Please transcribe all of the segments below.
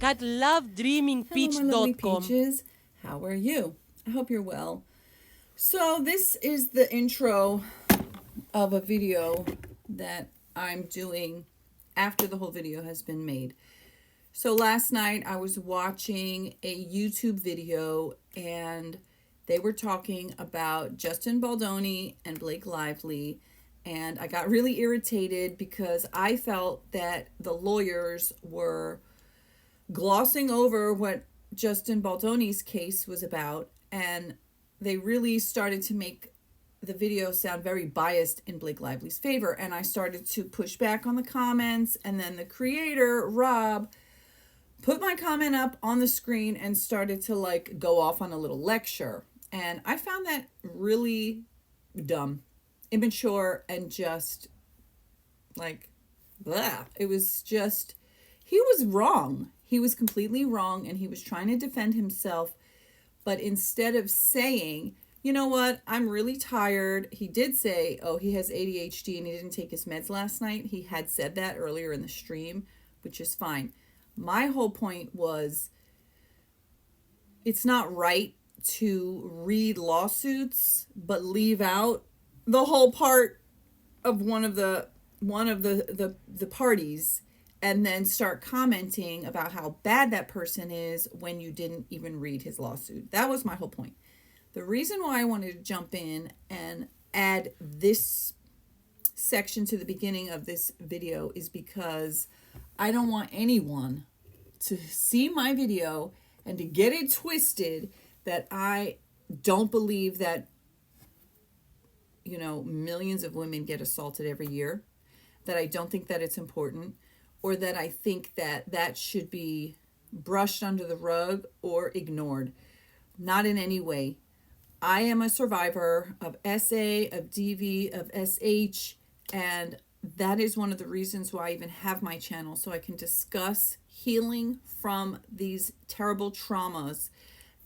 God love Hello, my lovely dreamingpeach.com. peaches. How are you? I hope you're well. So, this is the intro of a video that I'm doing after the whole video has been made. So, last night I was watching a YouTube video and they were talking about Justin Baldoni and Blake Lively. And I got really irritated because I felt that the lawyers were glossing over what Justin Baldoni's case was about, and they really started to make the video sound very biased in Blake Lively's favor. And I started to push back on the comments, and then the creator, Rob, put my comment up on the screen and started to like go off on a little lecture. And I found that really dumb, immature, and just like, blah. It was just, he was wrong. He was completely wrong, and he was trying to defend himself. But instead of saying, you know what, I'm really tired. He did say, oh, he has ADHD and he didn't take his meds last night. He had said that earlier in the stream, which is fine. My whole point was, it's not right to read lawsuits but leave out the whole part of one of the parties, and then start commenting about how bad that person is when you didn't even read his lawsuit. That was my whole point. The reason why I wanted to jump in and add this section to the beginning of this video is because I don't want anyone to see my video and to get it twisted that I don't believe that, you know, millions of women get assaulted every year, that I don't think that it's important, or that I think that that should be brushed under the rug or ignored. Not in any way. I am a survivor of SA, of DV, of SH, and that is one of the reasons why I even have my channel, so I can discuss healing from these terrible traumas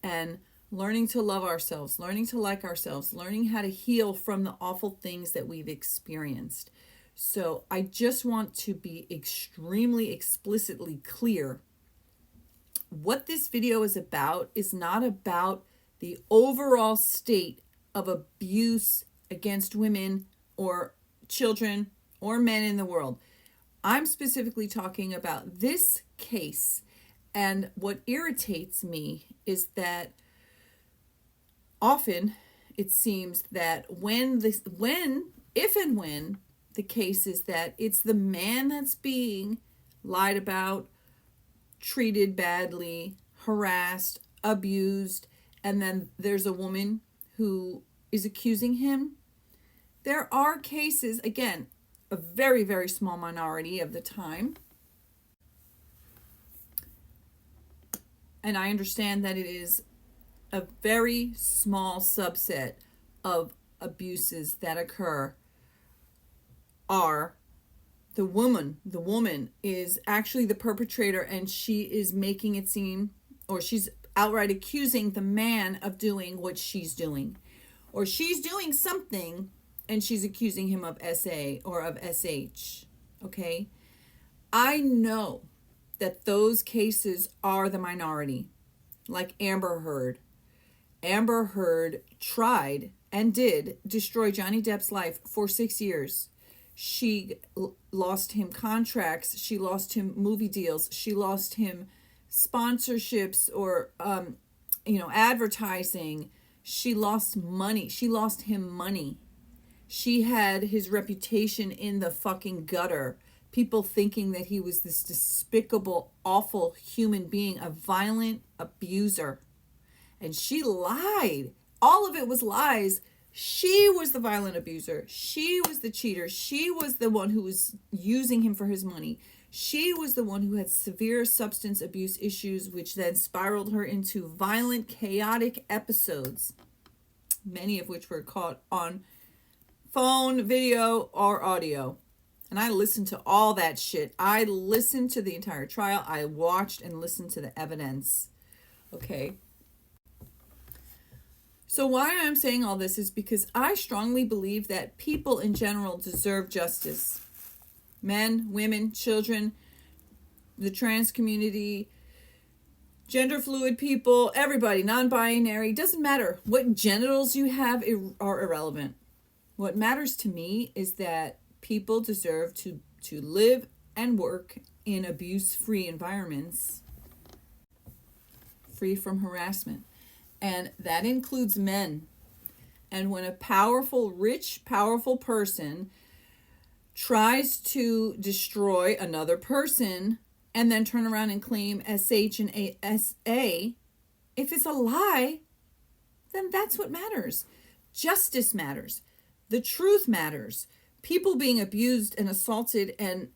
and learning to love ourselves, learning to like ourselves, learning how to heal from the awful things that we've experienced. So I just want to be extremely explicitly clear. What this video is about is not about the overall state of abuse against women or children or men in the world. I'm specifically talking about this case. And what irritates me is that often it seems that if and when the case is that it's the man that's being lied about, treated badly, harassed, abused, and then there's a woman who is accusing him. There are cases, again, a very, very small minority of the time, and I understand that it is a very small subset of abuses that occur, are the woman is actually the perpetrator, and she is making it seem, or she's outright accusing the man of doing what she's doing, or she's doing something and she's accusing him of SA or of SH. Okay, I know that those cases are the minority, like Amber Heard. Amber Heard tried and did destroy Johnny Depp's life for 6 years. She lost him contracts. She lost him movie deals. She lost him sponsorships or, advertising. She lost money. She lost him money. She had his reputation in the fucking gutter. People thinking that he was this despicable, awful human being, a violent abuser. And she lied. All of it was lies. She was the violent abuser. She was the cheater. She was the one who was using him for his money. She was the one who had severe substance abuse issues, which then spiraled her into violent, chaotic episodes, many of which were caught on phone, video, or audio. And I listened to all that shit. I listened to the entire trial. I watched and listened to the evidence. Okay. So why I'm saying all this is because I strongly believe that people in general deserve justice. Men, women, children, the trans community, gender fluid people, everybody, non-binary, doesn't matter. What genitals you have are irrelevant. What matters to me is that people deserve to live and work in abuse-free environments, free from harassment. And that includes men. And when a powerful, rich, powerful person tries to destroy another person and then turn around and claim SH and SA, if it's a lie, then that's what matters. Justice matters. The truth matters. People being abused and assaulted and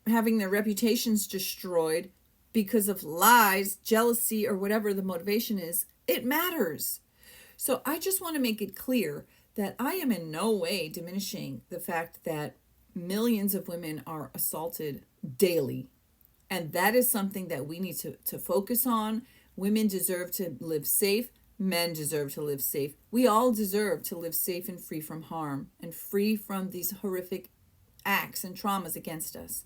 having their reputations destroyed because of lies, jealousy, or whatever the motivation is, it matters. So I just want to make it clear that I am in no way diminishing the fact that millions of women are assaulted daily. And that is something that we need to focus on. Women deserve to live safe. Men deserve to live safe. We all deserve to live safe and free from harm and free from these horrific acts and traumas against us.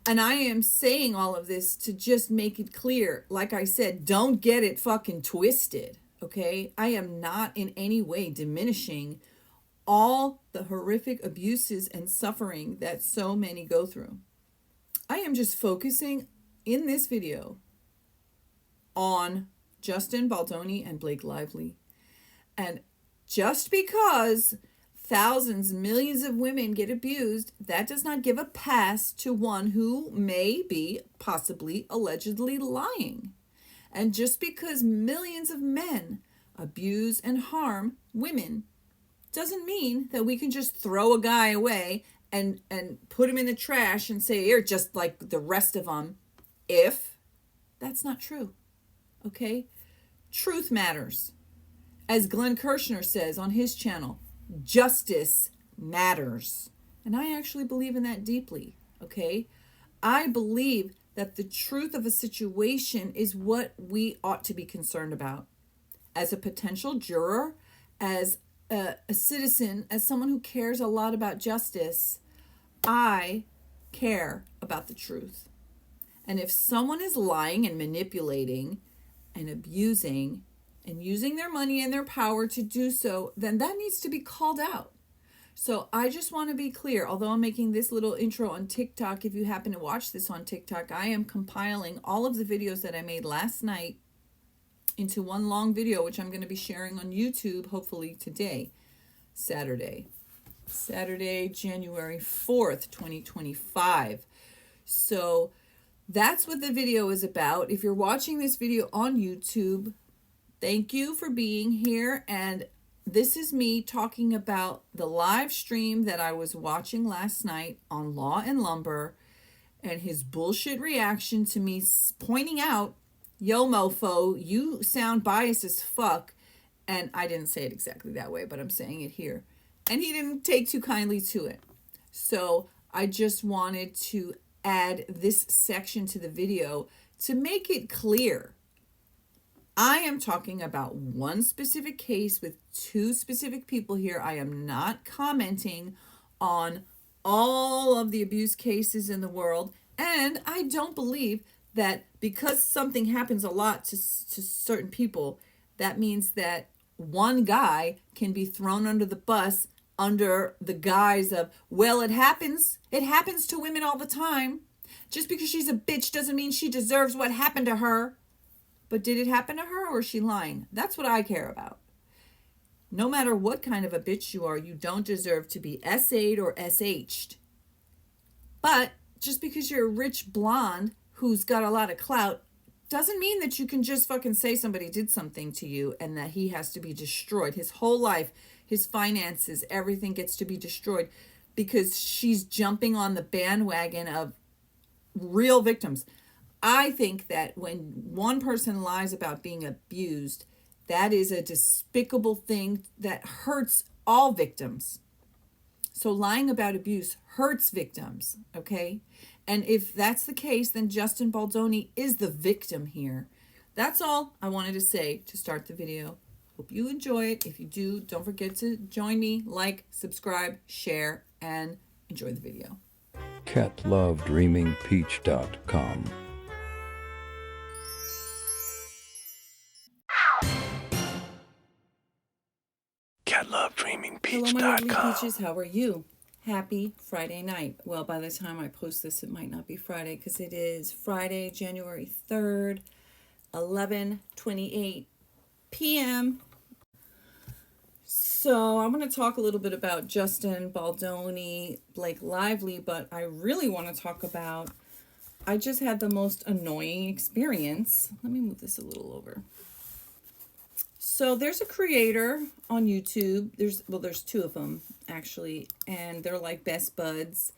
And I am saying all of this to just make it clear. Like I said, don't get it fucking twisted, okay? I am not in any way diminishing all the horrific abuses and suffering that so many go through. I am just focusing in this video on Justin Baldoni and Blake Lively. And just because thousands, millions of women get abused, that does not give a pass to one who may be possibly allegedly lying. And just because millions of men abuse and harm women doesn't mean that we can just throw a guy away and put him in the trash and say, you're just like the rest of them, if that's not true. Okay? Truth matters. As Glenn Kirshner says on his channel, justice matters. And I actually believe in that deeply. Okay? I believe that the truth of a situation is what we ought to be concerned about. As a potential juror, as a citizen, as someone who cares a lot about justice, I care about the truth. And if someone is lying and manipulating and abusing and using their money and their power to do so, then that needs to be called out. So I just want to be clear, although I'm making this little intro on TikTok, if you happen to watch this on TikTok, I am compiling all of the videos that I made last night into one long video, which I'm going to be sharing on YouTube, hopefully today, Saturday, January 4th, 2025. So that's what the video is about. If you're watching this video on YouTube, thank you for being here. And this is me talking about the live stream that I was watching last night on Law and Lumber and his bullshit reaction to me pointing out, yo, mofo, you sound biased as fuck. And I didn't say it exactly that way, but I'm saying it here. And he didn't take too kindly to it. So I just wanted to add this section to the video to make it clear. I am talking about one specific case with two specific people here. I am not commenting on all of the abuse cases in the world. And I don't believe that because something happens a lot to certain people, that means that one guy can be thrown under the bus under the guise of, well, it happens to women all the time. Just because she's a bitch doesn't mean she deserves what happened to her. But did it happen to her or is she lying? That's what I care about. No matter what kind of a bitch you are, you don't deserve to be SA'd or SH'd. But just because you're a rich blonde who's got a lot of clout doesn't mean that you can just fucking say somebody did something to you and that he has to be destroyed. His whole life, his finances, everything gets to be destroyed because she's jumping on the bandwagon of real victims. I think that when one person lies about being abused, that is a despicable thing that hurts all victims. So lying about abuse hurts victims, okay? And if that's the case, then Justin Baldoni is the victim here. That's all I wanted to say to start the video. Hope you enjoy it. If you do, don't forget to join me, like, subscribe, share, and enjoy the video. catlovedreamingpeach.com lovely peaches. How are you? Happy Friday night. Well, by the time I post this, it might not be Friday because it is Friday, January 3rd, 11:28 p.m. So I'm going to talk a little bit about Justin Baldoni Blake Lively, but I really want to talk about, I just had the most annoying experience. Let me move this a little over. So there's a creator on YouTube. There's two of them actually, and they're like best buds,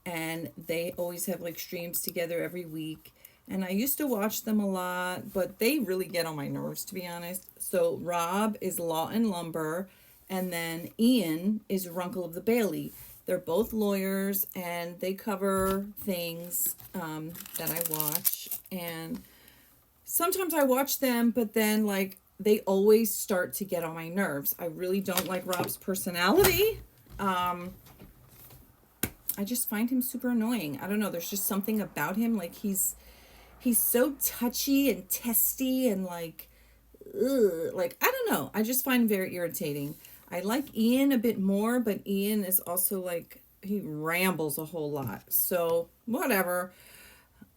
and they always have like streams together every week. And I used to watch them a lot, but they really get on my nerves, to be honest. So Rob is Law and Lumber, and then Ian is Runkle of the Bailey. They're both lawyers, and they cover things that I watch. And sometimes I watch them, but then like they always start to get on my nerves. I really don't like Rob's personality. I just find him super annoying. I don't know. There's just something about him. Like he's so touchy and testy and like, ugh, like, I don't know. I just find him very irritating. I like Ian a bit more, but Ian is also like, he rambles a whole lot. So whatever.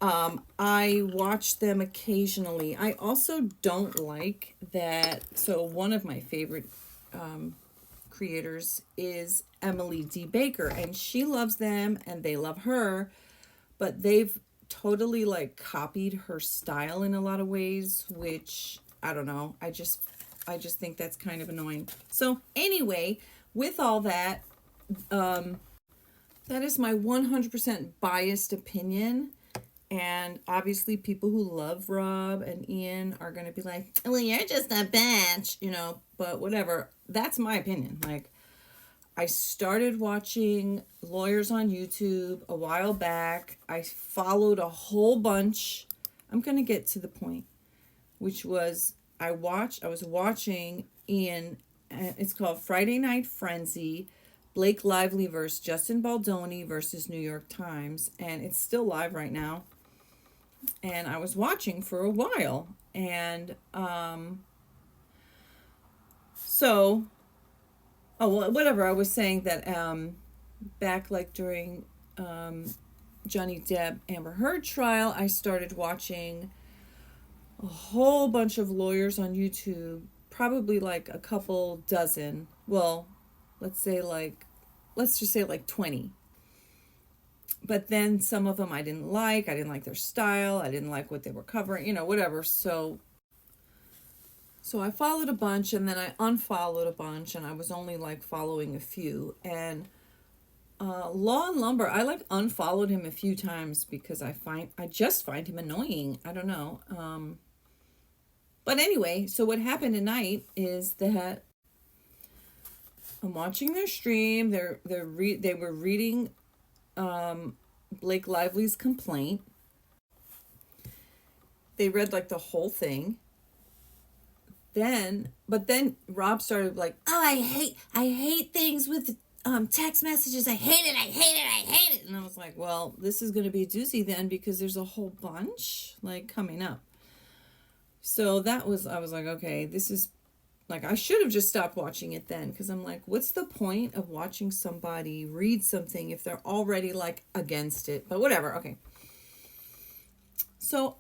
I watch them occasionally. I also don't like that. So one of my favorite creators is Emily D. Baker, and she loves them and they love her, but they've totally like copied her style in a lot of ways, which I don't know. I just think that's kind of annoying. So anyway, with all that, that is my 100% biased opinion. And obviously people who love Rob and Ian are going to be like, well, you're just a bitch, you know, but whatever. That's my opinion. Like, I started watching lawyers on YouTube a while back. I followed a whole bunch. I'm going to get to the point, which was I was watching Ian, it's called Friday Night Frenzy, Blake Lively versus Justin Baldoni versus New York Times, and it's still live right now. And I was watching for a while, and so, oh well, whatever. I was saying that back like during Johnny Depp Amber Heard trial, I started watching a whole bunch of lawyers on YouTube, probably like a couple dozen. Well, let's just say like 20. But then some of them I didn't like their style. I didn't like what they were covering, you know, whatever. So I followed a bunch, and then I unfollowed a bunch, and I was only like following a few. And Law and Lumber, I like unfollowed him a few times because I just find him annoying. I don't know. But anyway, so what happened tonight is that I'm watching their stream. They were reading Blake Lively's complaint. They read like the whole thing. But then Rob started like, oh, I hate things with text messages. I hate it. And I was like, well, this is going to be a doozy then, because there's a whole bunch like coming up. So I was like, okay, this is like, I should have just stopped watching it then, because I'm like, what's the point of watching somebody read something if they're already like against it? But whatever, okay. So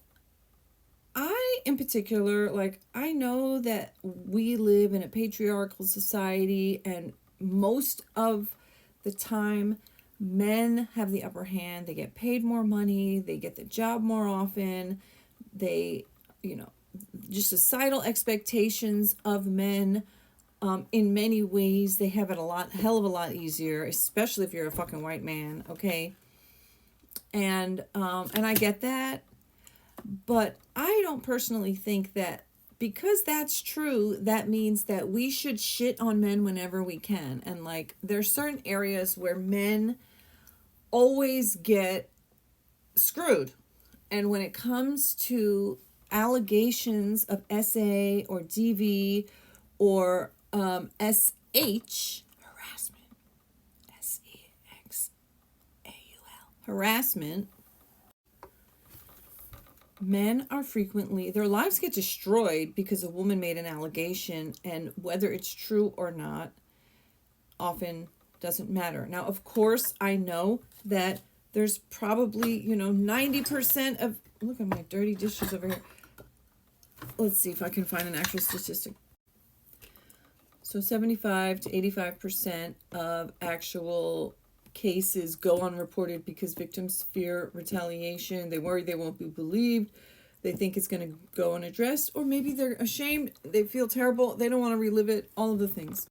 I, in particular, like, I know that we live in a patriarchal society, and most of the time men have the upper hand. They get paid more money. They get the job more often. They, you know, just societal expectations of men, in many ways, they have it hell of a lot easier, especially if you're a fucking white man, okay? And I get that, but I don't personally think that because that's true, that means that we should shit on men whenever we can. And like, there's certain areas where men always get screwed. And when it comes to allegations of SA or DV or SH, harassment, SEXAUL, harassment, men are frequently, their lives get destroyed because a woman made an allegation, and whether it's true or not, often doesn't matter. Now, of course, I know that there's probably, 90% of, look at my dirty dishes over here. Let's see if I can find an actual statistic. So 75 to 85% of actual cases go unreported because victims fear retaliation. They worry they won't be believed. They think it's going to go unaddressed, or maybe they're ashamed. They feel terrible. They don't want to relive it. All of the things.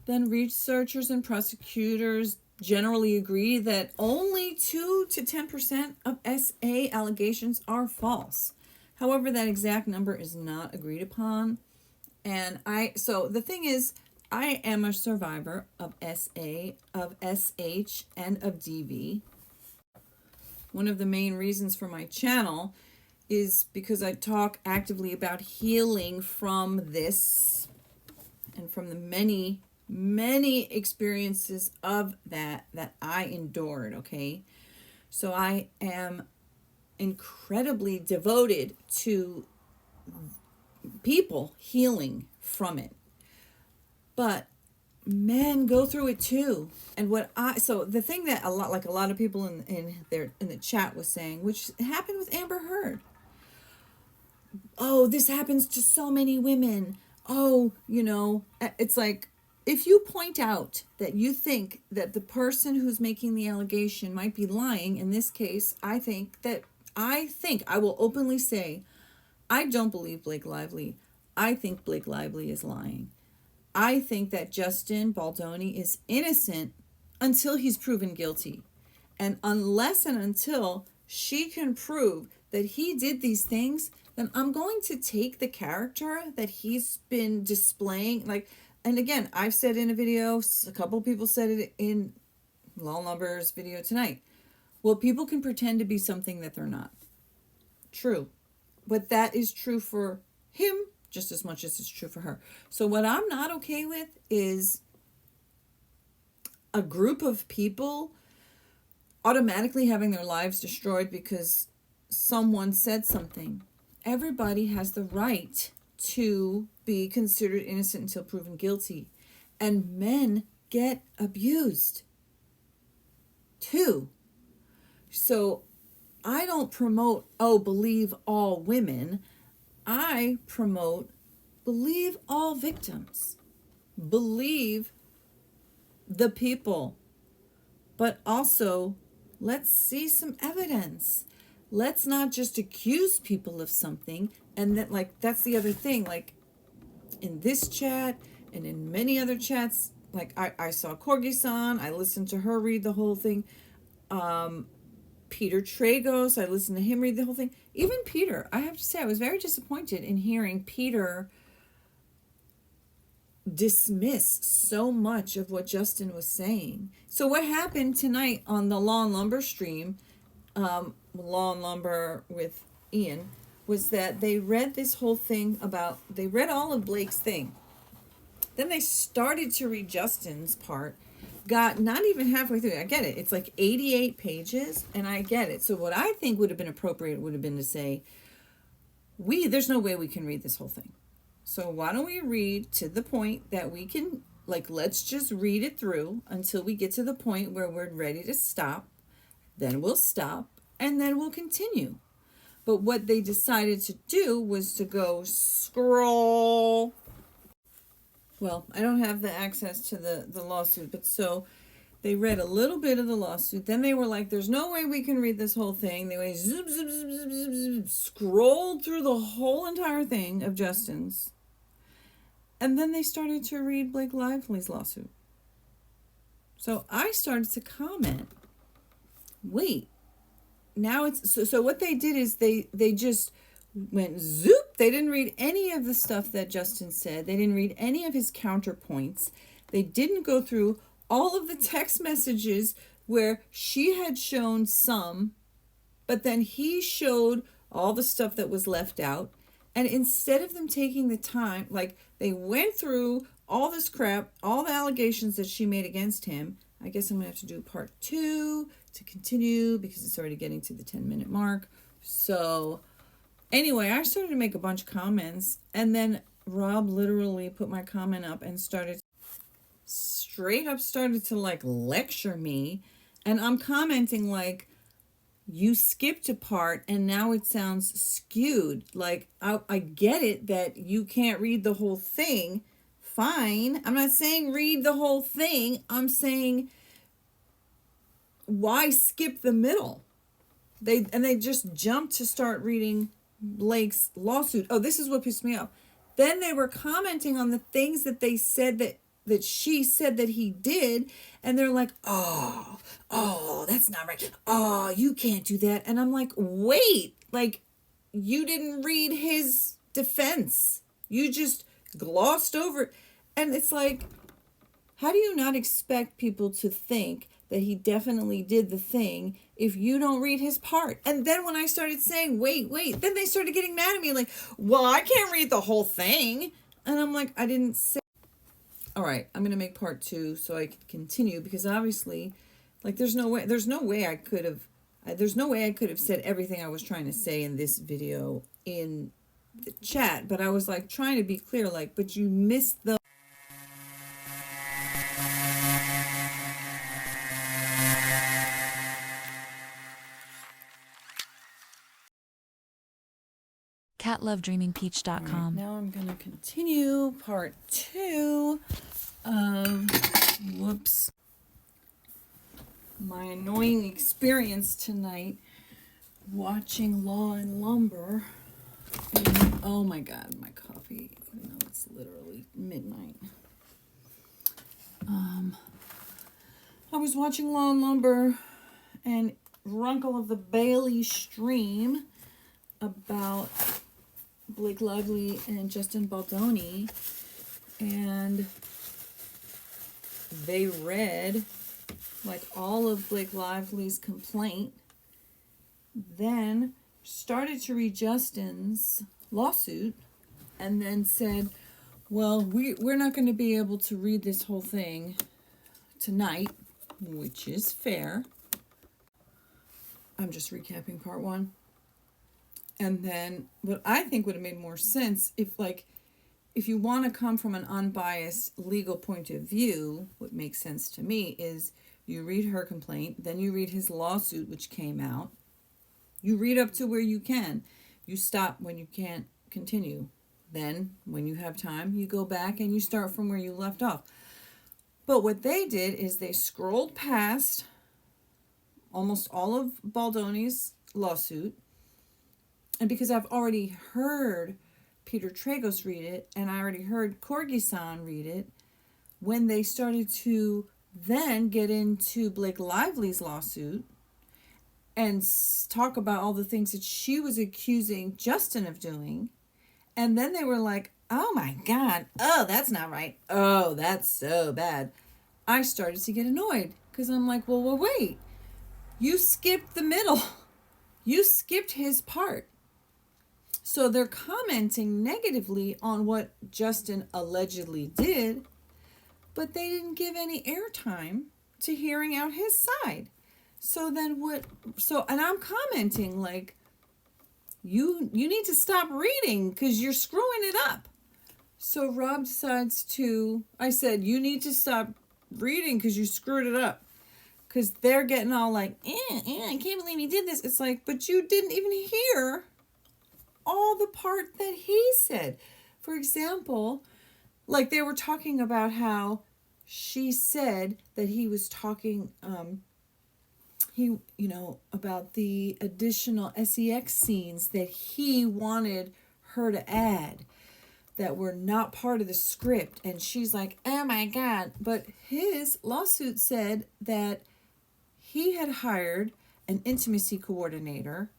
Then researchers and prosecutors generally agree that only 2 to 10% of SA allegations are false. However, that exact number is not agreed upon. And so the thing is, I am a survivor of SA, of SH, and of DV. One of the main reasons for my channel is because I talk actively about healing from this and from the many experiences of that I endured, okay? So I am incredibly devoted to people healing from it. But men go through it too. And so the thing that a lot of people in the chat was saying, which happened with Amber Heard. Oh, this happens to so many women. Oh, it's like, if you point out that you think that the person who's making the allegation might be lying, in this case, I think I will openly say, I don't believe Blake Lively. I think Blake Lively is lying. I think that Justin Baldoni is innocent until he's proven guilty. And unless and until she can prove that he did these things, then I'm going to take the character that he's been displaying. And again, I've said in a video, a couple of people said it in Law Lumber's video tonight. Well, people can pretend to be something that they're not. True. But that is true for him just as much as it's true for her. So what I'm not okay with is a group of people automatically having their lives destroyed because someone said something. Everybody has the right to be considered innocent until proven guilty. And men get abused too. So I don't promote, believe all women. I promote, believe all victims. Believe the people. But also, let's see some evidence. Let's not just accuse people of something. And that's the other thing. In this chat and in many other chats, I saw Corgi-san. I listened to her read the whole thing. Peter Tragos, I listened to him read the whole thing. Even Peter, I have to say, I was very disappointed in hearing Peter dismiss so much of what Justin was saying. So what happened tonight on the Law and Lumber stream, Law and Lumber with Ian, was that they read this whole thing they read all of Blake's thing. Then they started to read Justin's part. Got not even halfway through. I get it. It's 88 pages, and I get it. So what I think would have been appropriate would have been to say, there's no way we can read this whole thing. So why don't we read to the point that we can, let's just read it through until we get to the point where we're ready to stop. Then we'll stop, and then we'll continue. But what they decided to do was to go scroll. Well, I don't have the access to the lawsuit, but so they read a little bit of the lawsuit. Then they were like, there's no way we can read this whole thing. They went zip, zip, zip, zip, zip, zip, scrolled through the whole entire thing of Justin's. And then they started to read Blake Lively's lawsuit. So I started to comment, wait, now so what they did is they just went zoop. They didn't read any of the stuff that Justin said. They didn't read any of his counterpoints. They didn't go through all of the text messages where she had shown some, but then he showed all the stuff that was left out. And instead of them taking the time, they went through all this crap, all the allegations that she made against him. I guess I'm going to have to do part 2 to continue because it's already getting to the 10-minute mark. So anyway, I started to make a bunch of comments, and then Rob literally put my comment up and started straight up started to like lecture me, and I'm commenting like, you skipped a part and now it sounds skewed. Like, I get it that you can't read the whole thing. Fine. I'm not saying read the whole thing. I'm saying, why skip the middle? They just jumped to start reading Blake's lawsuit. Oh, this is what pissed me off. Then they were commenting on the things that they said that she said that he did, and they're like, oh, that's not right. Oh, you can't do that. And I'm like, wait, like, you didn't read his defense. You just glossed over it. And it's like, how do you not expect people to think that he definitely did the thing if you don't read his part? And then when I started saying, wait, then they started getting mad at me like, well, I can't read the whole thing. And I'm like, I didn't say. All right, I'm going to make part 2 so I can continue, because obviously, like, there's no way I could have said everything I was trying to say in this video in the chat, but I was like trying to be clear, like, but you missed the catlovedreamingpeach.com. Now I'm going to continue part 2 of, my annoying experience tonight watching Law and Lumber. And, oh my God, my coffee, even though it's literally midnight. I was watching Law and Lumber and Runkle of the Bailey stream about Blake Lively and Justin Baldoni, and they read like all of Blake Lively's complaint, then started to read Justin's lawsuit, and then said, well, we're not going to be able to read this whole thing tonight, which is fair. I'm just recapping part 1. And then what I think would have made more sense, if you want to come from an unbiased legal point of view, what makes sense to me is you read her complaint, then you read his lawsuit, which came out. You read up to where you can. You stop when you can't continue. Then, when you have time, you go back and you start from where you left off. But what they did is they scrolled past almost all of Baldoni's lawsuit. And because I've already heard Peter Tragos read it, and I already heard Corgi-san read it, when they started to then get into Blake Lively's lawsuit and talk about all the things that she was accusing Justin of doing, and then they were like, oh my God, oh, that's not right, oh, that's so bad, I started to get annoyed, because I'm like, well, wait, you skipped the middle. You skipped his part. So they're commenting negatively on what Justin allegedly did, but they didn't give any airtime to hearing out his side. So then and I'm commenting like, you need to stop reading because you're screwing it up. So Rob decides I said, you need to stop reading because you screwed it up. Because they're getting all like, I can't believe he did this. It's like, but you didn't even hear all the part that he said. For example, like they were talking about how she said that he was talking, about the additional sex scenes that he wanted her to add that were not part of the script. And she's like, oh my God. But his lawsuit said that he had hired an intimacy coordinator,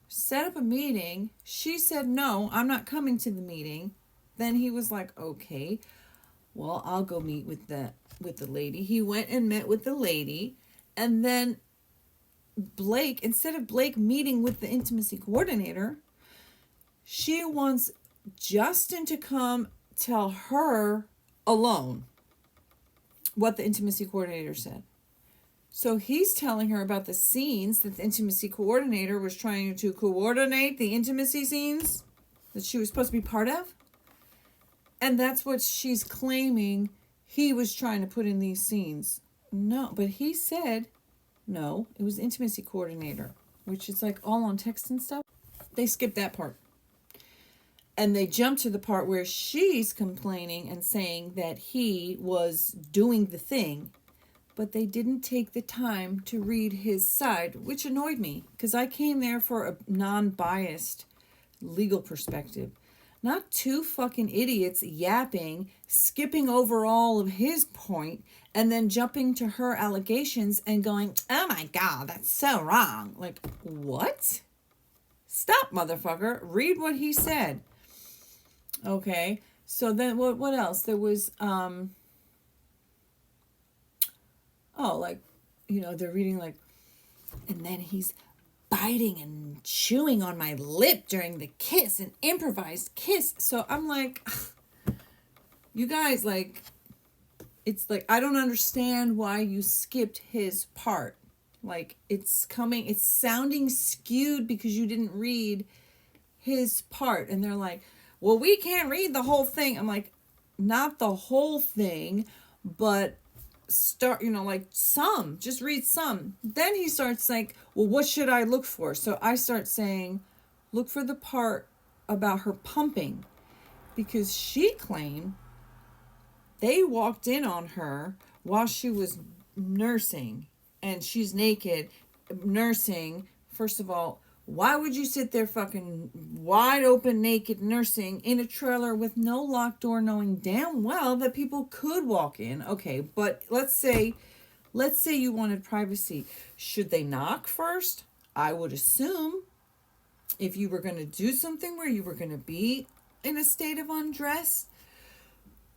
set up a meeting. She said, no, I'm not coming to the meeting. Then he was like, okay, well, I'll go meet with the lady. He went and met with the lady. And then Blake, instead of Blake meeting with the intimacy coordinator, she wants Justin to come tell her alone what the intimacy coordinator said. So he's telling her about the scenes that the intimacy coordinator was trying to coordinate, the intimacy scenes that she was supposed to be part of. And that's what she's claiming he was trying to put in these scenes. No, but he said no, it was intimacy coordinator, which is like all on text and stuff. They skipped that part. And they jumped to the part where she's complaining and saying that he was doing the thing, but they didn't take the time to read his side, which annoyed me because I came there for a non-biased legal perspective. Not two fucking idiots yapping, skipping over all of his point, and then jumping to her allegations and going, oh my God, that's so wrong. Like, what? Stop, motherfucker. Read what he said. Okay. So then what else? There was, they're reading like, and then he's biting and chewing on my lip during the kiss, an improvised kiss. So I'm like, you guys, like, it's like, I don't understand why you skipped his part. Like, it's sounding skewed because you didn't read his part. And they're like, well, we can't read the whole thing. I'm like, not the whole thing, but start, like some, just read some. Then he starts like, well, what should I look for? So I start saying, look for the part about her pumping, because she claimed they walked in on her while she was nursing and she's naked nursing. First of all, why would you sit there fucking wide open naked nursing in a trailer with no locked door, knowing damn well that people could walk in? Okay, but let's say you wanted privacy. Should they knock first? I would assume if you were going to do something where you were going to be in a state of undress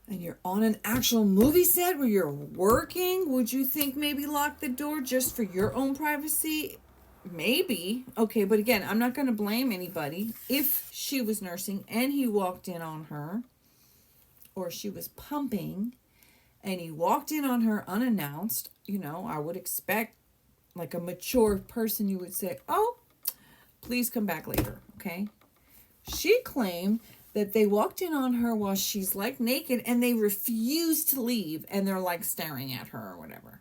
and you're on an actual movie set where you're working, would you think maybe lock the door just for your own privacy? Maybe. Okay, but again, I'm not going to blame anybody. If she was nursing and he walked in on her, or she was pumping and he walked in on her unannounced, I would expect, like a mature person, you would say, oh, please come back later, okay? She claimed that they walked in on her while she's like naked and they refused to leave and they're like staring at her or whatever.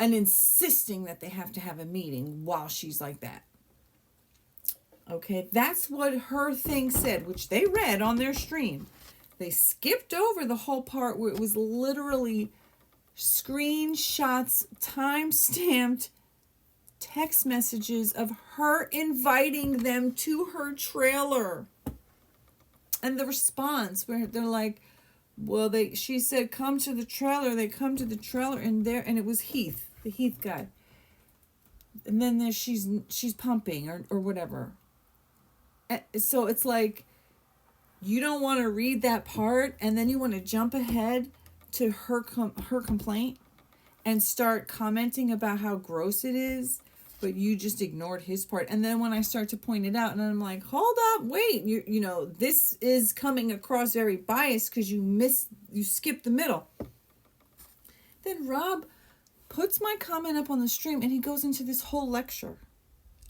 And insisting that they have to have a meeting while she's like that. Okay, that's what her thing said, which they read on their stream. They skipped over the whole part where it was literally screenshots, time-stamped text messages of her inviting them to her trailer. And the response where they're like, well, she said, come to the trailer. They come to the trailer and it was Heath, the Heath guy. And then she's pumping or whatever. So it's like, you don't want to read that part and then you want to jump ahead to her complaint and start commenting about how gross it is, but you just ignored his part. And then when I start to point it out, and I'm like, hold up, wait, this is coming across very biased because you skipped the middle. Then Rob puts my comment up on the stream and he goes into this whole lecture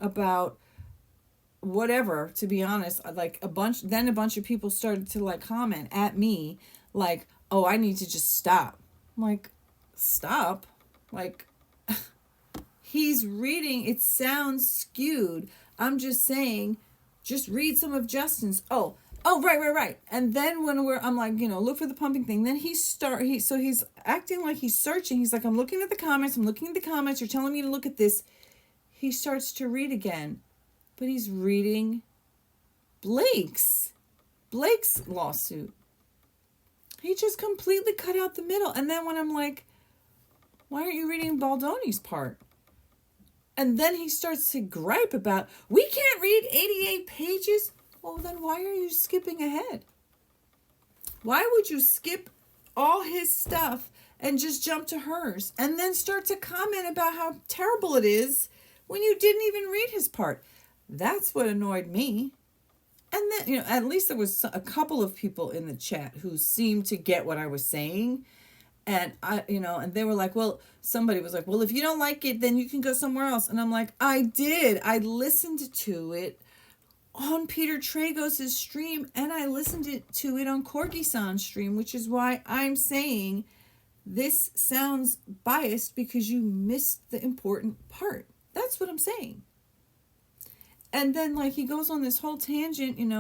about whatever. To be honest, like a bunch of people started to like comment at me like, oh, I need to just stop. I'm like, stop? Like, he's reading, it sounds skewed. I'm just saying, just read some of Justin's. Oh, right. And then when I'm like, look for the pumping thing. Then he's acting like he's searching. He's like, I'm looking at the comments. You're telling me to look at this. He starts to read again, but he's reading Blake's lawsuit. He just completely cut out the middle. And then when I'm like, why aren't you reading Baldoni's part? And then he starts to gripe about, we can't read 88 pages. Well, then why are you skipping ahead? Why would you skip all his stuff and just jump to hers and then start to comment about how terrible it is when you didn't even read his part? That's what annoyed me. And then, at least there was a couple of people in the chat who seemed to get what I was saying. And and they were like, well, somebody was like, well, if you don't like it, then you can go somewhere else. And I'm like, I did. I listened to it on Peter Tragos' stream, and I listened to it on Corgi-san's stream, which is why I'm saying this sounds biased because you missed the important part. That's what I'm saying. And then, like, he goes on this whole tangent, and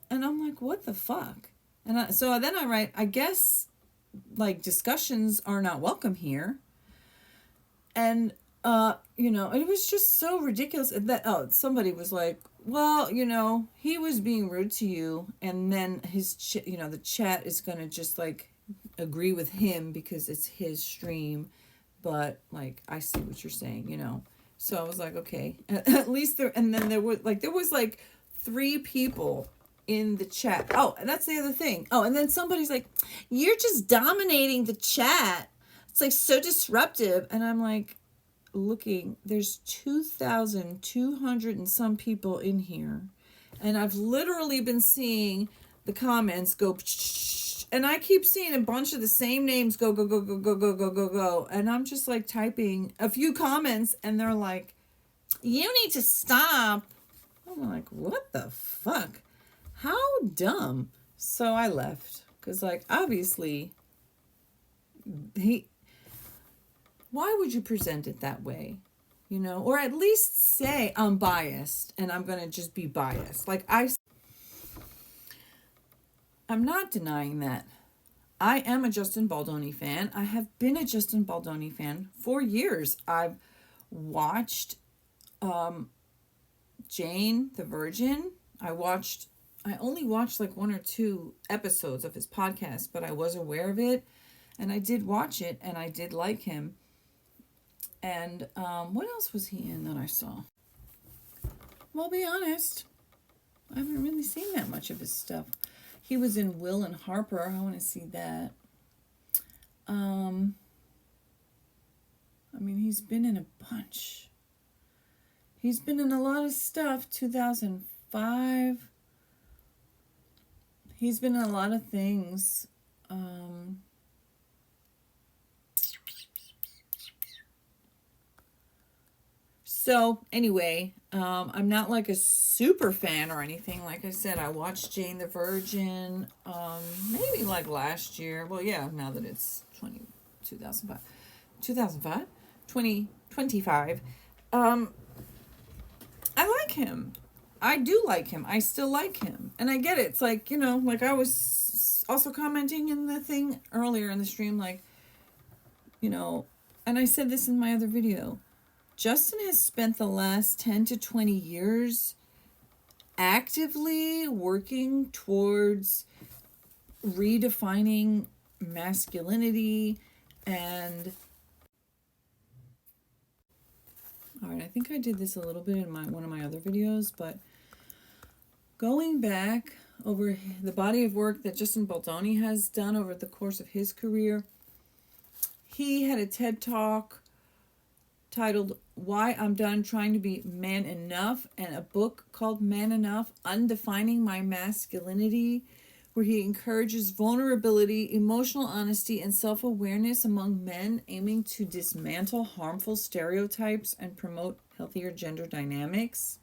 I'm like, what the fuck? And so then I write, I guess, like, discussions are not welcome here. And, it was just so ridiculous that, somebody was like, well, he was being rude to you, and then the chat is going to just, like, agree with him because it's his stream, but, like, I see what you're saying, So I was like, okay, at least there was like 3 people in the chat. Oh, and that's the other thing. Oh, and then somebody's like, you're just dominating the chat. It's like so disruptive. And I'm like, looking, there's 2,200 and some people in here. And I've literally been seeing the comments go, and I keep seeing a bunch of the same names go, go, go, go, go, go, go, go, go. And I'm just like typing a few comments, and they're like, you need to stop. I'm like, what the fuck? How dumb. So I left. Because, like, obviously, why would you present it that way? Or at least say I'm biased and I'm going to just be biased. Like, I'm not denying that. I am a Justin Baldoni fan. I have been a Justin Baldoni fan for years. I've watched Jane the Virgin. I only watched like 1 or 2 episodes of his podcast, but I was aware of it, and I did watch it, and I did like him. And what else was he in that I saw? Well, I'll be honest, I haven't really seen that much of his stuff. He was in Will and Harper. I want to see that. He's been in a bunch. He's been in a lot of stuff. 2005. He's been in a lot of things. So anyway, I'm not like a super fan or anything. Like I said, I watched Jane the Virgin, maybe like last year. Well, yeah, now that it's 2005, 2025. I like him. I do like him. I still like him. And I get it. It's like, like I was also commenting in the thing earlier in the stream, like, and I said this in my other video. Justin has spent the last 10 to 20 years actively working towards redefining masculinity and... All right, I think I did this a little bit in one of my other videos, but going back over the body of work that Justin Baldoni has done over the course of his career, he had a TED Talk titled Why I'm Done Trying to Be Man Enough, and a book called Man Enough, Undefining My Masculinity, where he encourages vulnerability, emotional honesty, and self-awareness among men, aiming to dismantle harmful stereotypes and promote healthier gender dynamics.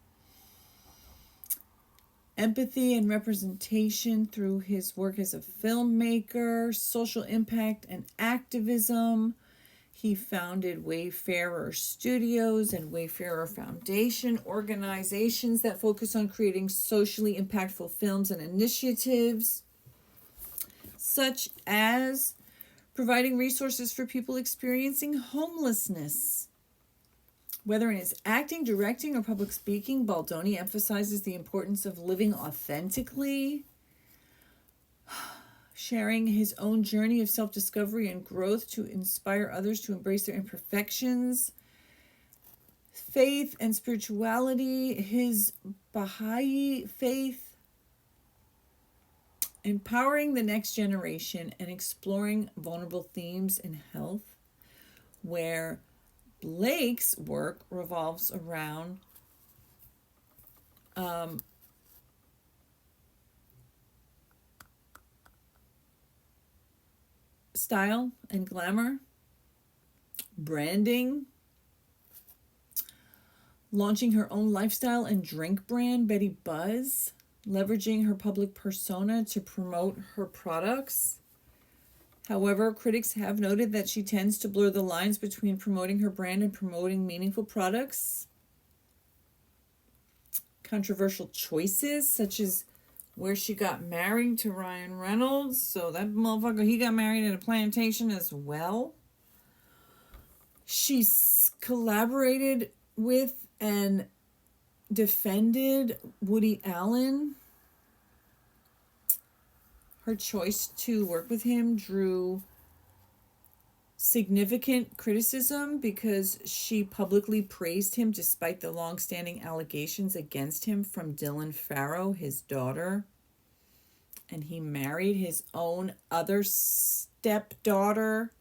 Empathy and representation through his work as a filmmaker, social impact and activism. He founded Wayfarer Studios and Wayfarer Foundation, organizations that focus on creating socially impactful films and initiatives, such as providing resources for people experiencing homelessness. Whether in his acting, directing, or public speaking, Baldoni emphasizes the importance of living authentically, sharing his own journey of self-discovery and growth to inspire others to embrace their imperfections, faith and spirituality, his Baha'i faith, empowering the next generation, and exploring vulnerable themes in health, where Blake's work revolves around style and glamour, branding, launching her own lifestyle and drink brand, Betty Buzz, leveraging her public persona to promote her products. However, critics have noted that she tends to blur the lines between promoting her brand and promoting meaningful products. Controversial choices, such as where she got married to Ryan Reynolds. So that motherfucker, he got married at a plantation as well. She's collaborated with and defended Woody Allen. Her choice to work with him drew significant criticism because she publicly praised him despite the long-standing allegations against him from Dylan Farrow, his daughter. And he married his own other stepdaughter.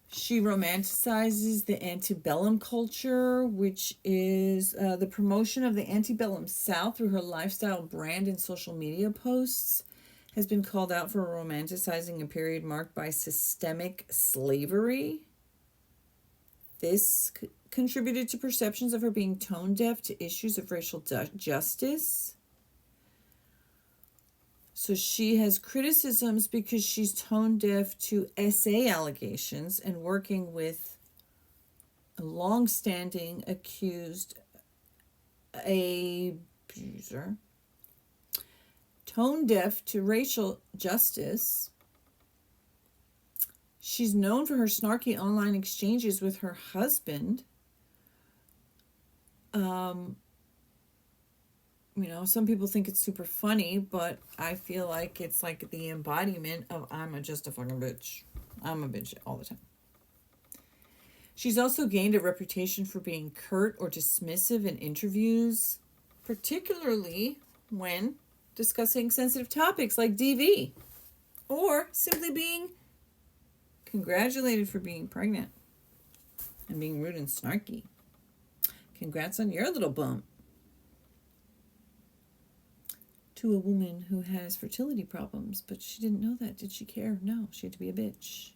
She romanticizes the antebellum culture, which is the promotion of the antebellum South through her lifestyle brand and social media posts, has been called out for romanticizing a period marked by systemic slavery. This contributed to perceptions of her being tone deaf to issues of racial justice. So she has criticisms because she's tone deaf to SA allegations and working with a long-standing accused abuser. Tone deaf to racial justice. She's known for her snarky online exchanges with her husband. Some people think it's super funny, but I feel like it's like the embodiment of I'm just a fucking bitch. I'm a bitch all the time. She's also gained a reputation for being curt or dismissive in interviews, particularly when discussing sensitive topics like DV, or simply being congratulated for being pregnant and being rude and snarky. Congrats on your little bump. To a woman who has fertility problems, but she didn't know that. Did she care? No, she had to be a bitch.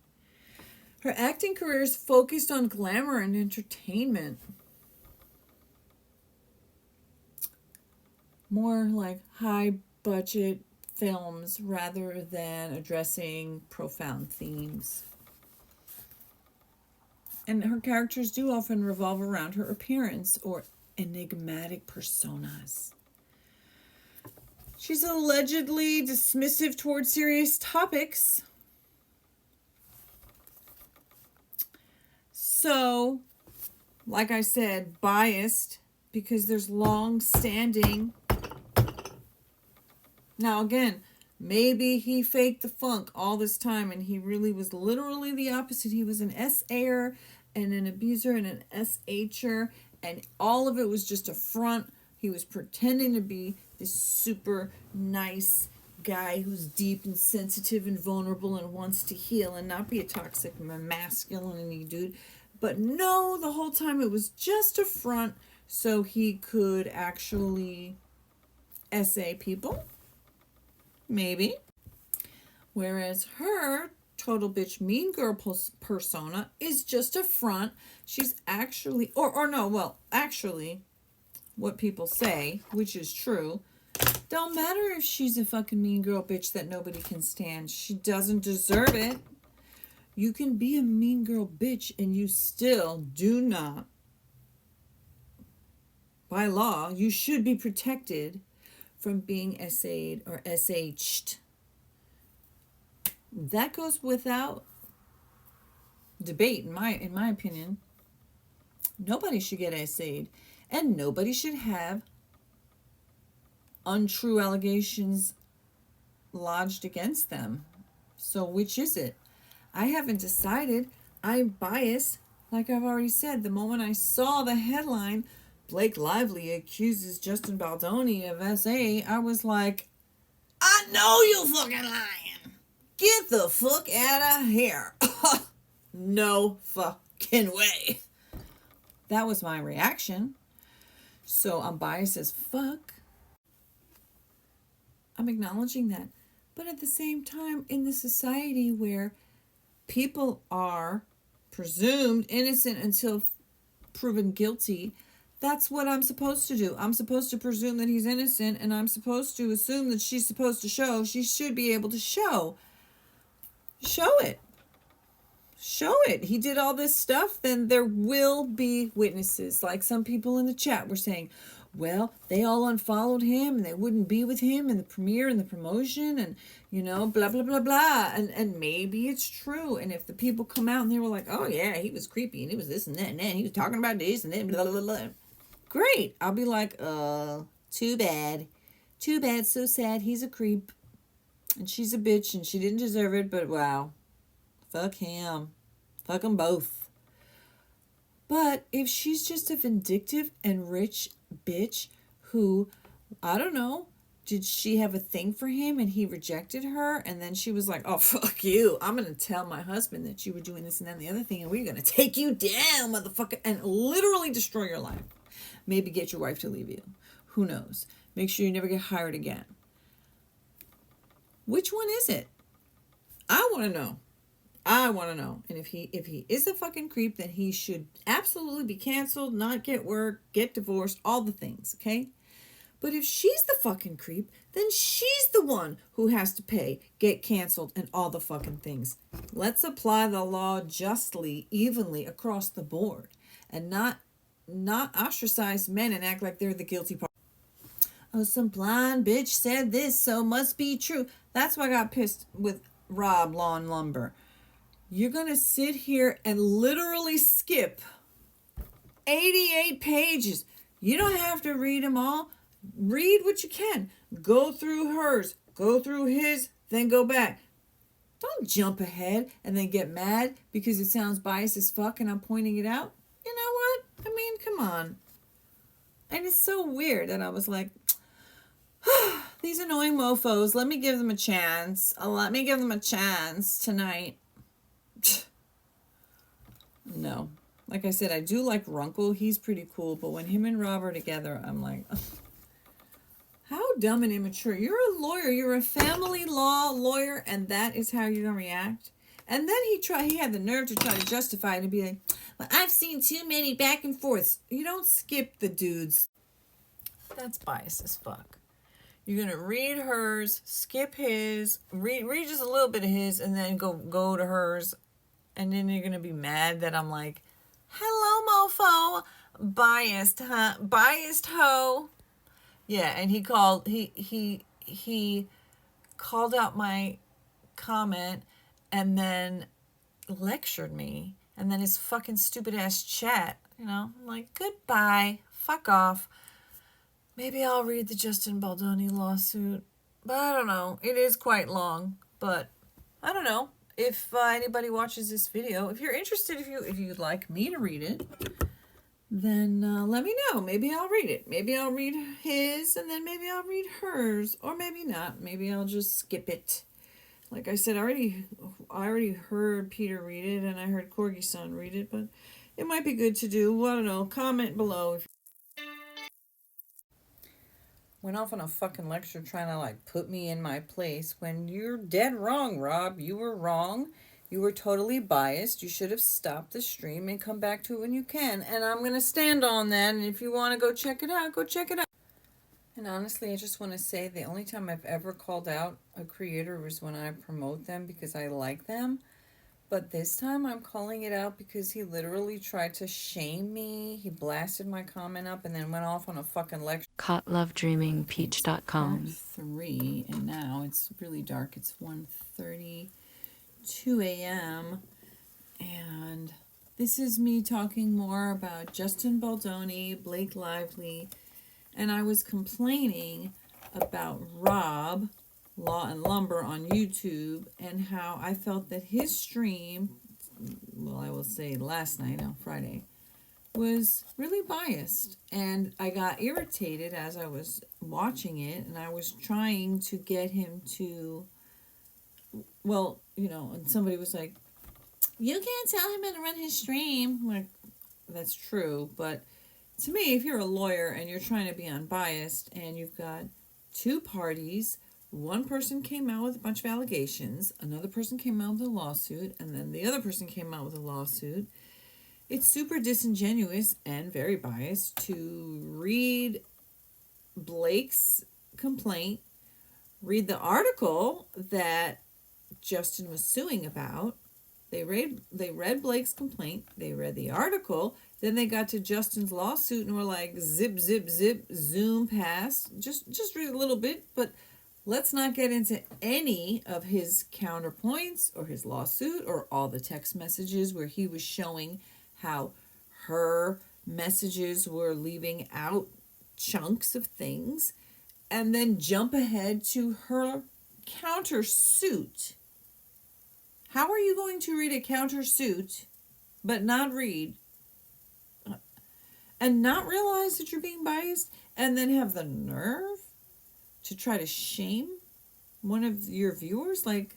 Her acting career is focused on glamour and entertainment. More like high-budget films rather than addressing profound themes. And her characters do often revolve around her appearance or enigmatic personas. She's allegedly dismissive towards serious topics. So, like I said, biased because there's long-standing. Now, again, maybe he faked the funk all this time and he really was literally the opposite. He was an SA'er and an abuser and an SH'er, and all of it was just a front. He was pretending to be this super nice guy who's deep and sensitive and vulnerable and wants to heal and not be a toxic masculinity dude. But no, the whole time it was just a front so he could actually SA people. Maybe. Whereas her total bitch mean girl persona is just a front. She's actually, actually, what people say, which is true, don't matter if she's a fucking mean girl bitch that nobody can stand. She doesn't deserve it. You can be a mean girl bitch and you still do not, by law, you should be protected from being SA'd or SH'd. That goes without debate, in my opinion. Nobody should get SA'd, and nobody should have untrue allegations lodged against them. So which is it? I haven't decided. I'm biased. Like I've already said, the moment I saw the headline, Blake Lively accuses Justin Baldoni of SA, I was like, I know you fucking lying. Get the fuck out of here. No fucking way. That was my reaction. So I'm biased as fuck. I'm acknowledging that. But at the same time, in the society where people are presumed innocent until proven guilty, that's what I'm supposed to do. I'm supposed to presume that he's innocent, and I'm supposed to assume that she's supposed to show. She should be able to show. Show it. Show it. He did all this stuff, then there will be witnesses. Like some people in the chat were saying, well, they all unfollowed him and they wouldn't be with him in the premiere and the promotion and, you know, blah, blah, blah, blah. And maybe it's true. And if the people come out and they were like, oh, yeah, he was creepy and he was this and that and that. He was talking about this and that, blah, blah, blah. Great. I'll be like, too bad. Too bad. So sad. He's a creep. And she's a bitch and she didn't deserve it. But wow. Fuck him. Fuck them both. But if she's just a vindictive and rich bitch who, I don't know, did she have a thing for him and he rejected her? And then she was like, oh, fuck you. I'm going to tell my husband that you were doing this and then the other thing. And we're going to take you down, motherfucker. And literally destroy your life. Maybe get your wife to leave you. Who knows? Make sure you never get hired again. Which one is it? I want to know. I want to know. And if he is a fucking creep, then he should absolutely be canceled, not get work, get divorced, all the things, okay? But if she's the fucking creep, then she's the one who has to pay, get canceled, and all the fucking things. Let's apply the law justly, evenly across the board, and not ostracize men and act like they're the guilty party. Oh, some blonde bitch said this, so must be true. That's why I got pissed with Rob Lawn Lumber. You're going to sit here and literally skip 88 pages. You don't have to read them all. Read what you can. Go through hers. Go through his. Then go back. Don't jump ahead and then get mad because it sounds biased as fuck and I'm pointing it out. You know what? I mean, come on. And it's so weird that I was like, these annoying mofos, let me give them a chance. Let me give them a chance tonight. No. Like I said, I do like Runkle. He's pretty cool. But when him and Rob are together, I'm like, how dumb and immature. You're a lawyer. You're a family law lawyer. And that is how you're going to react. And then he had the nerve to try to justify it and be like, well, I've seen too many back and forths. You don't skip the dudes. That's biased as fuck. You're going to read hers, skip his, read just a little bit of his, and then go to hers. And then you're going to be mad that I'm like, hello, mofo. Biased, huh? Biased hoe. Yeah, and he called out my comment and then lectured me. And then his fucking stupid ass chat, you know, I'm like, goodbye. Fuck off. Maybe I'll read the Justin Baldoni lawsuit. But I don't know. It is quite long. But I don't know. If anybody watches this video, if you're interested, if you'd like me to read it, then let me know. Maybe I'll read it. Maybe I'll read his, and then maybe I'll read hers, or maybe not. Maybe I'll just skip it. Like I said, I already heard Peter read it, and I heard Corgi's son read it, but it might be good to do. I don't know. Comment below. Went off on a fucking lecture trying to like put me in my place when you're dead wrong, Rob. You were wrong. You were totally biased. You should have stopped the stream and come back to it when you can. And I'm going to stand on that. And if you want to go check it out, go check it out. And honestly, I just want to say the only time I've ever called out a creator was when I promote them because I like them. But this time I'm calling it out because he literally tried to shame me. He blasted my comment up and then went off on a fucking lecture. Caught.LoveDreamingPeach.com. 3, and now it's really dark. It's 1:32 a.m. And this is me talking more about Justin Baldoni, Blake Lively, and I was complaining about Rob Law and Lumber on YouTube and how I felt that his stream, well, I will say last night on Friday, was really biased. And I got irritated as I was watching it, and I was trying to get him to, well, you know, and somebody was like, you can't tell him how to run his stream. Like, that's true, but to me, if you're a lawyer and you're trying to be unbiased and you've got two parties One person came out with a bunch of allegations, another person came out with a lawsuit, and then the other person came out with a lawsuit. It's super disingenuous and very biased to read Blake's complaint, read the article that Justin was suing about. They read Blake's complaint, they read the article, then they got to Justin's lawsuit and were like, zip, zip, zip, zoom past. Just read a little bit, but let's not get into any of his counterpoints or his lawsuit or all the text messages where he was showing how her messages were leaving out chunks of things, and then jump ahead to her countersuit. How are you going to read a countersuit but not read and not realize that you're being biased, and then have the nerve to try to shame one of your viewers? Like,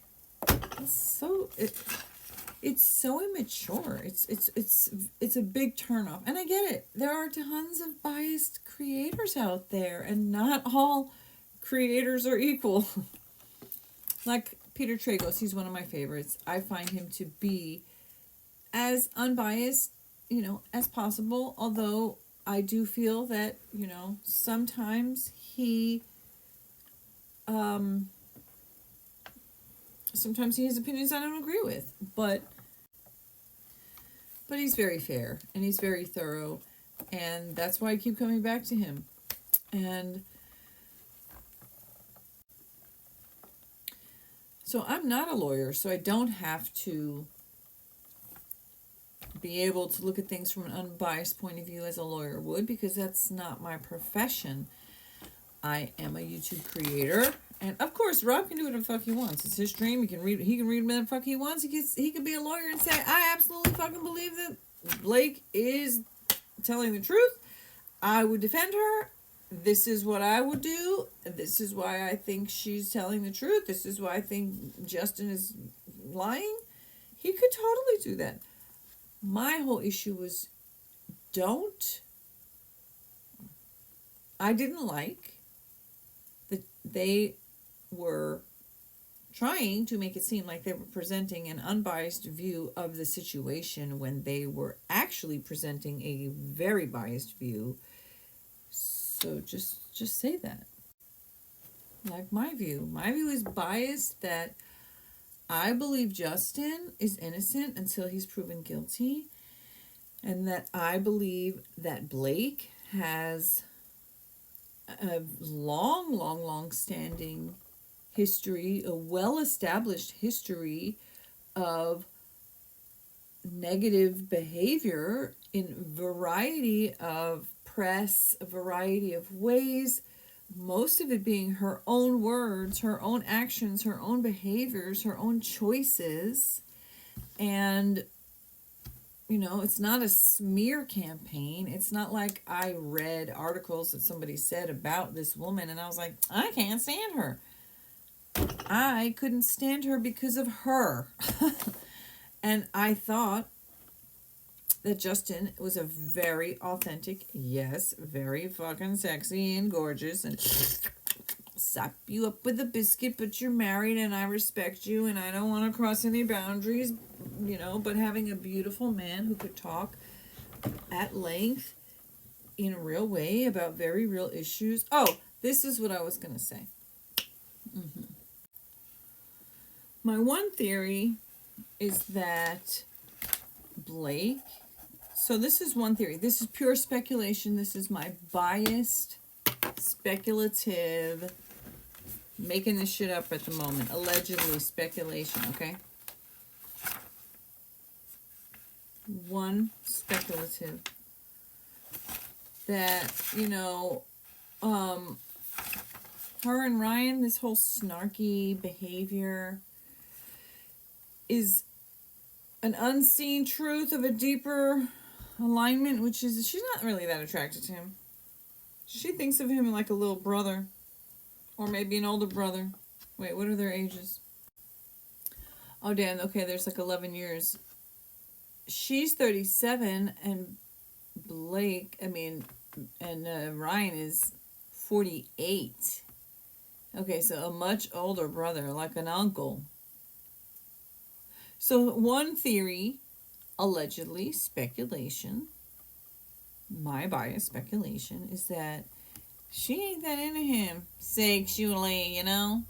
it's so immature. It's a big turnoff. And I get it. There are tons of biased creators out there, and not all creators are equal. Like Peter Tragos, he's one of my favorites. I find him to be as unbiased, as possible. Although I do feel that, sometimes he has opinions I don't agree with, but he's very fair and he's very thorough, and that's why I keep coming back to him. And so I'm not a lawyer, so I don't have to be able to look at things from an unbiased point of view as a lawyer would, because that's not my profession. I am a YouTube creator, and of course Rob can do whatever the fuck he wants. It's his dream. He can read whatever the fuck he wants. He could be a lawyer and say, I absolutely fucking believe that Blake is telling the truth. I would defend her. This is what I would do. This is why I think she's telling the truth. This is why I think Justin is lying. He could totally do that. My whole issue was, I didn't like that they were trying to make it seem like they were presenting an unbiased view of the situation when they were actually presenting a very biased view. So just say that. Like my view is biased, that I believe Justin is innocent until he's proven guilty, and that I believe that Blake has a long standing history, a well-established history of negative behavior in variety of press, a variety of ways, most of it being her own words, her own actions, her own behaviors, her own choices. And it's not a smear campaign. It's not like I read articles that somebody said about this woman and I was like, I can't stand her. I couldn't stand her because of her. And I thought that Justin was a very authentic, yes, very fucking sexy and gorgeous, and sop you up with a biscuit, but you're married and I respect you and I don't want to cross any boundaries, but having a beautiful man who could talk at length in a real way about very real issues. Oh, this is what I was going to say. My one theory is that Blake, so this is one theory. This is pure speculation. This is my biased, speculative, making this shit up at the moment. Allegedly speculation, okay? One, speculative. That, her and Ryan, this whole snarky behavior is an unseen truth of a deeper alignment, which is she's not really that attracted to him. She thinks of him like a little brother, or maybe an older brother. Wait, what are their ages? Oh, damn, okay, there's like 11 years. She's 37, and Ryan is 48. Okay, so a much older brother, like an uncle. So one theory, allegedly speculation, my bias speculation, is that she ain't that into him sexually, you know?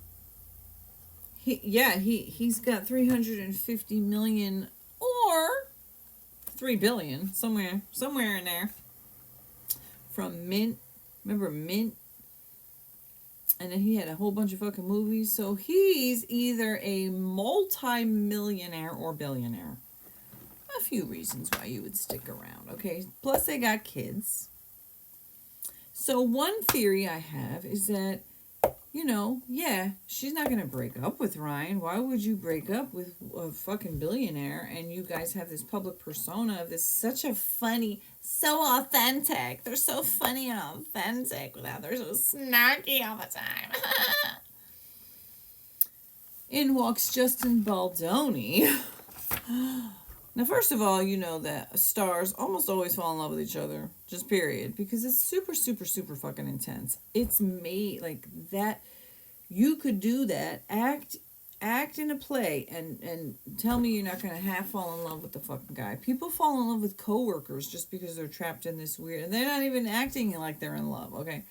He's got 350 million or 3 billion, somewhere in there, from Mint. Remember Mint? And then he had a whole bunch of fucking movies. So he's either a multi-millionaire or billionaire. A few reasons why you would stick around, okay? Plus they got kids. So one theory I have is that, yeah, she's not going to break up with Ryan. Why would you break up with a fucking billionaire and you guys have this public persona of this such a funny, so authentic. They're so funny and authentic without they're so snarky all the time. In walks Justin Baldoni. Now, first of all, you know that stars almost always fall in love with each other, just period, because it's super, super, super fucking intense. It's made like that. You could do that, act in a play, and tell me you're not gonna half fall in love with the fucking guy. People fall in love with coworkers just because they're trapped in this weird, and they're not even acting like they're in love, okay?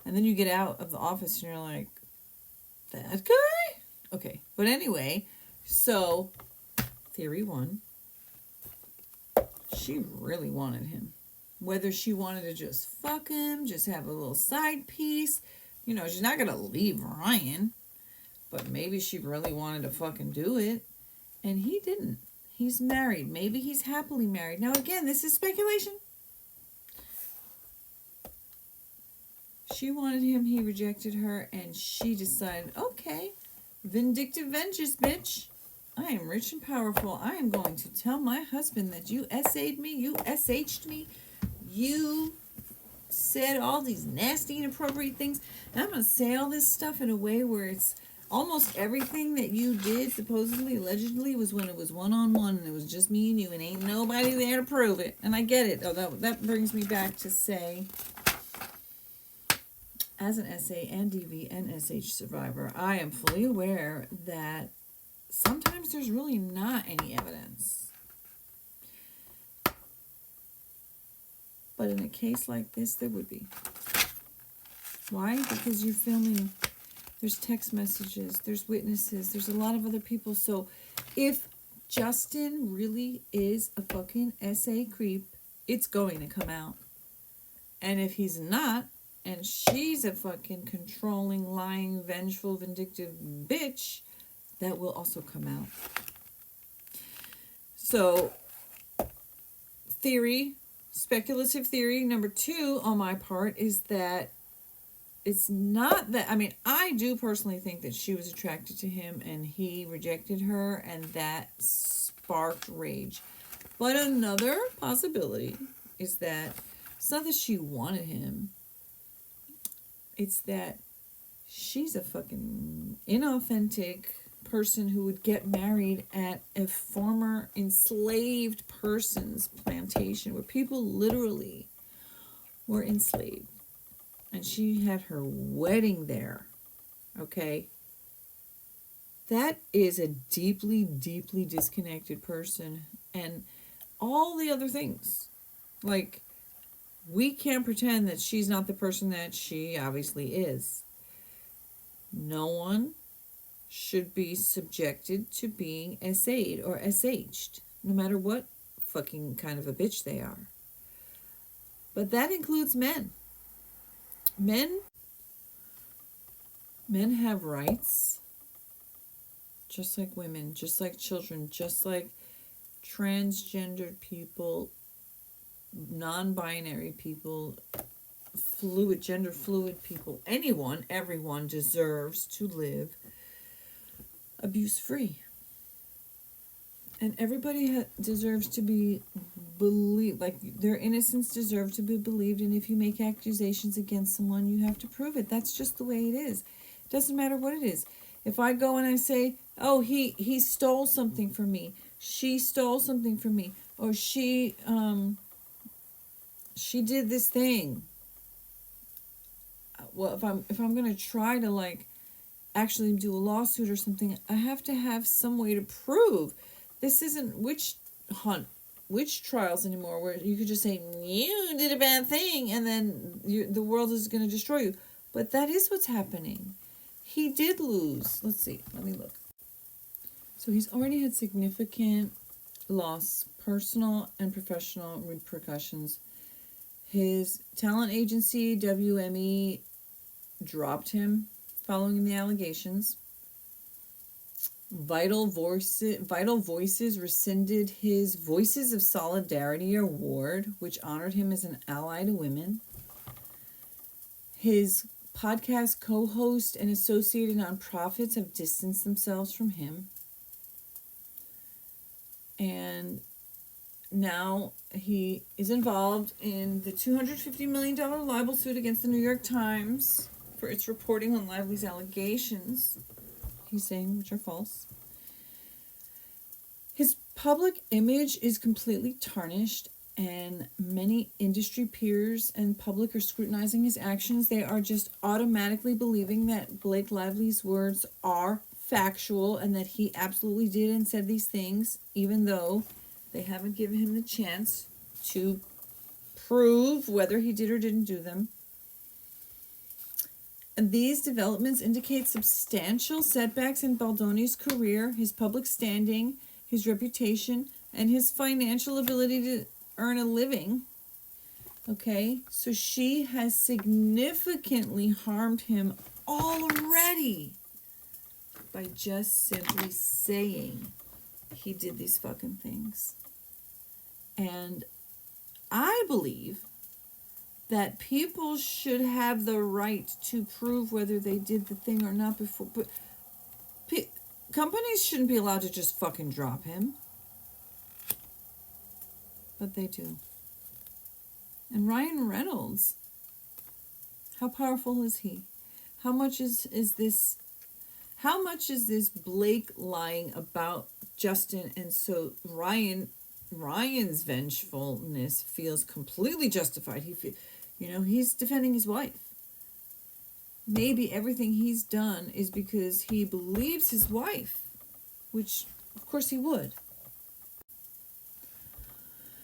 And then you get out of the office and you're like, that guy? Okay, but anyway, so theory one. She really wanted him. Whether she wanted to just fuck him, just have a little side piece. She's not going to leave Ryan. But maybe she really wanted to fucking do it. And he didn't. He's married. Maybe he's happily married. Now, again, this is speculation. She wanted him. He rejected her. And she decided, okay, vindictive vengeance, bitch. I am rich and powerful. I am going to tell my husband that you SA'd me, you SH'd me, you said all these nasty, inappropriate things. And I'm going to say all this stuff in a way where it's almost everything that you did, supposedly, allegedly, was when it was one-on-one and it was just me and you and ain't nobody there to prove it. And I get it. Although that brings me back to say, as an SA and DV and SH survivor, I am fully aware that sometimes there's really not any evidence. But in a case like this, there would be. Why? Because you're filming. There's text messages. There's witnesses. There's a lot of other people. So if Justin really is a fucking SA creep, it's going to come out. And if he's not, and she's a fucking controlling, lying, vengeful, vindictive bitch, that will also come out. So, speculative theory number 2 on my part is that it's not that, I do personally think that she was attracted to him and he rejected her and that sparked rage. But another possibility is that it's not that she wanted him, it's that she's a fucking inauthentic person who would get married at a former enslaved person's plantation where people literally were enslaved. And she had her wedding there. Okay? That is a deeply, deeply disconnected person. And all the other things. Like, we can't pretend that she's not the person that she obviously is. No one should be subjected to being SA'd or SH'd, no matter what fucking kind of a bitch they are. But that includes men. Men have rights, just like women, just like children, just like transgendered people, non-binary people, gender fluid people. Everyone deserves to live abuse-free. And everybody deserves to be believed, like their innocence deserves to be believed, and if you make accusations against someone, you have to prove it. That's just the way it is. It doesn't matter what it is. If I go and I say, oh, he stole something from me, she stole something from me, or she did this thing. Well, if I'm gonna try to like actually do a lawsuit or something, I have to have some way to prove. This isn't witch trials anymore, where you could just say you did a bad thing and then the world is going to destroy you. But that is what's happening. He did lose. Let's see. Let me look. So he's already had significant loss, personal and professional repercussions. His talent agency, WME, dropped him following the allegations. Vital Voices rescinded his Voices of Solidarity award, which honored him as an ally to women. His podcast co-host and associated nonprofits have distanced themselves from him. And now he is involved in the $250 million libel suit against the New York Times for its reporting on Lively's allegations, he's saying, which are false. His public image is completely tarnished, and many industry peers and public are scrutinizing his actions. They are just automatically believing that Blake Lively's words are factual and that he absolutely did and said these things, even though they haven't given him the chance to prove whether he did or didn't do them. And these developments indicate substantial setbacks in Baldoni's career, his public standing, his reputation, and his financial ability to earn a living. Okay, so she has significantly harmed him already by just simply saying he did these fucking things. And I believe that people should have the right to prove whether they did the thing or not before. But companies shouldn't be allowed to just fucking drop him. But they do. And Ryan Reynolds, how powerful is he? How much is this Blake lying about Justin? And so Ryan's vengefulness feels completely justified. He's defending his wife. Maybe everything he's done is because he believes his wife, which of course he would.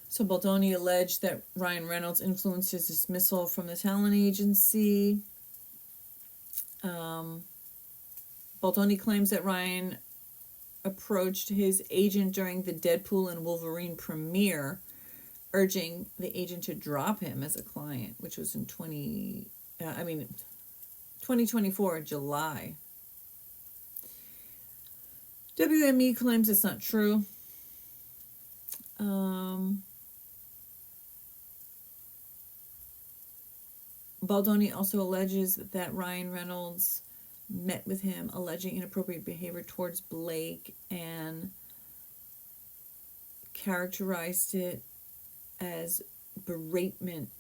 So Baldoni alleged that Ryan Reynolds influenced his dismissal from the talent agency. Baldoni claims that Ryan approached his agent during the Deadpool and Wolverine premiere, urging the agent to drop him as a client, which was in 2024, July. WME claims it's not true. Baldoni also alleges that Ryan Reynolds met with him alleging inappropriate behavior towards Blake and characterized it as beratement.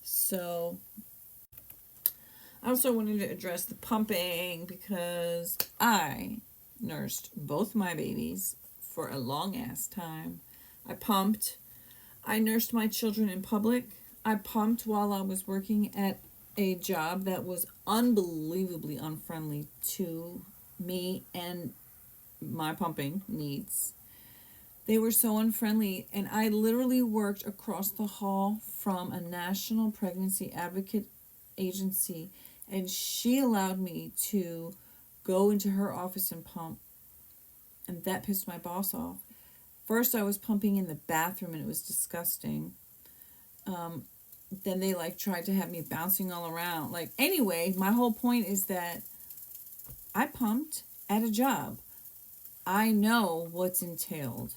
So I also wanted to address the pumping because I nursed both my babies for a long ass time. I pumped. I nursed my children in public. I pumped while I was working at a job that was unbelievably unfriendly to me and my pumping needs. They were so unfriendly, and I literally worked across the hall from a national pregnancy advocate agency, and she allowed me to go into her office and pump, and that pissed my boss off. First, I was pumping in the bathroom, and it was disgusting. Then they tried to have me bouncing all around. Anyway, my whole point is that I pumped at a job. I know what's entailed.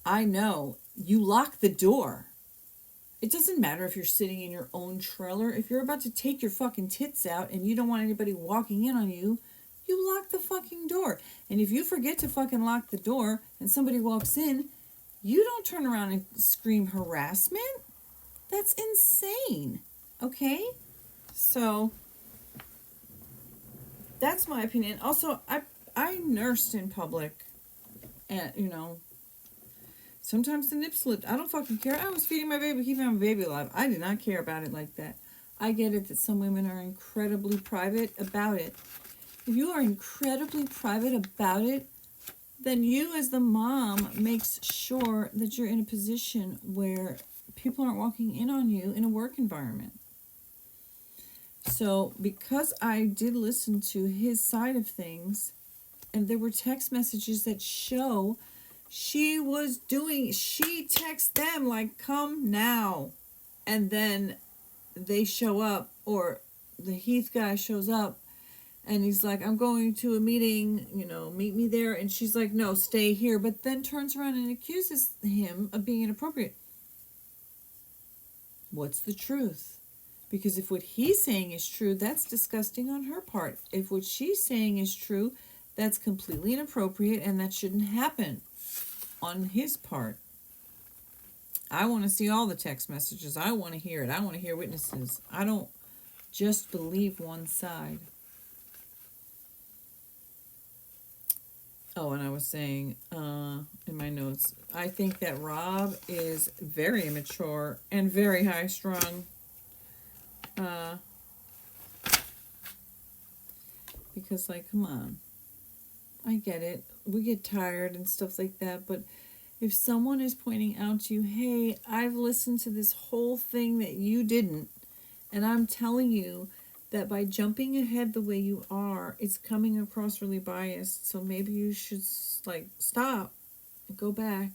I know you lock the door. It doesn't matter if you're sitting in your own trailer. If you're about to take your fucking tits out and you don't want anybody walking in on you, you lock the fucking door. And if you forget to fucking lock the door and somebody walks in, you don't turn around and scream harassment. That's insane. Okay? So, that's my opinion. Also, I nursed in public. And, sometimes the nip slipped. I don't fucking care. I was feeding my baby, keeping my baby alive. I did not care about it like that. I get it that some women are incredibly private about it. If you are incredibly private about it, then you as the mom makes sure that you're in a position where people aren't walking in on you in a work environment. So because I did listen to his side of things, and there were text messages that show she texts them like, come now. And then they show up, or the Heath guy shows up, and he's like, I'm going to a meeting, meet me there. And she's like, no, stay here. But then turns around and accuses him of being inappropriate. What's the truth? Because if what he's saying is true, that's disgusting on her part. If what she's saying is true, that's completely inappropriate, and that shouldn't happen on his part. I want to see all the text messages. I want to hear it. I want to hear witnesses. I don't just believe one side. Oh, and I was saying in my notes, I think that Rob is very immature and very high-strung. Because, like, come on. I get it. We get tired and stuff like that, but if someone is pointing out to you, hey, I've listened to this whole thing that you didn't, and I'm telling you that by jumping ahead the way you are, it's coming across really biased, so maybe you should, stop, go back,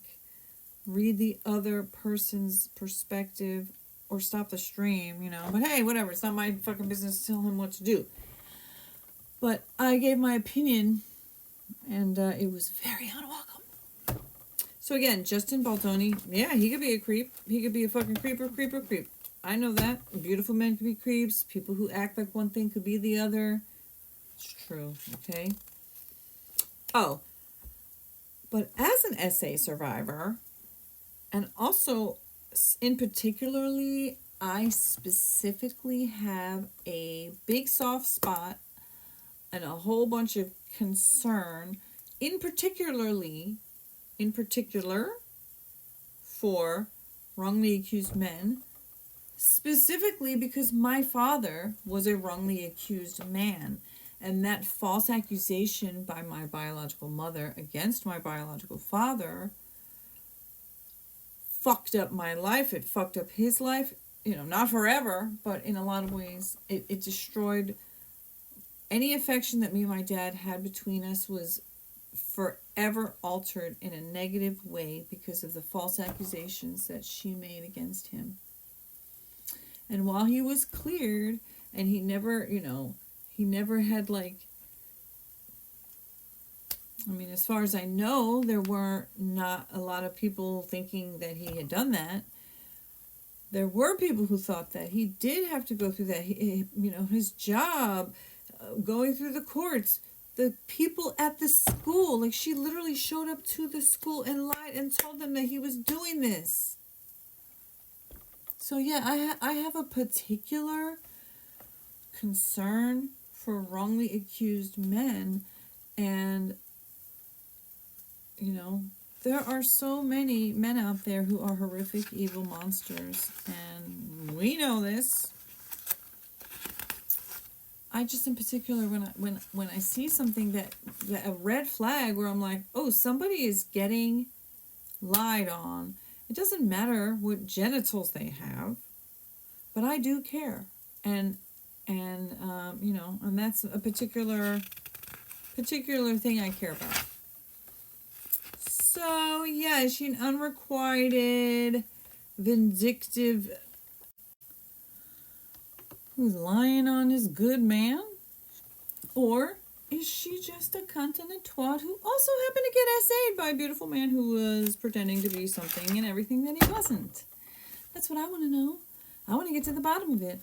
read the other person's perspective, or stop the stream, But hey, whatever, it's not my fucking business to tell him what to do. But I gave my opinion, and it was very unwelcome. So again, Justin Baldoni, yeah, he could be a creep. He could be a fucking creep. I know that. Beautiful men could be creeps. People who act like one thing could be the other. It's true, okay? Oh, but as an SA survivor, and also in particularly, I specifically have a big soft spot and a whole bunch of concern, in particular for wrongly accused men, specifically because my father was a wrongly accused man, and that false accusation by my biological mother against my biological father fucked up my life. It fucked up his life, not forever, but in a lot of ways it destroyed any affection that me and my dad had between us. Was forever altered in a negative way because of the false accusations that she made against him. And while he was cleared, and he never had as far as I know, there were not a lot of people thinking that he had done that. There were people who thought that he did have to go through that. His job, going through the courts, the people at the school, she literally showed up to the school and lied and told them that he was doing this. So yeah, I have a particular concern for wrongly accused men, and there are so many men out there who are horrific, evil monsters, and we know this. I just, in particular, when I see something that a red flag where I'm like, oh, somebody is getting lied on. It doesn't matter what genitals they have, but I do care, and that's a particular thing I care about. So yeah, is she an unrequited, vindictive, who's lying on his good man? Or is she just a cunt and a twat who also happened to get SA'd by a beautiful man who was pretending to be something and everything that he wasn't? That's what I want to know. I want to get to the bottom of it.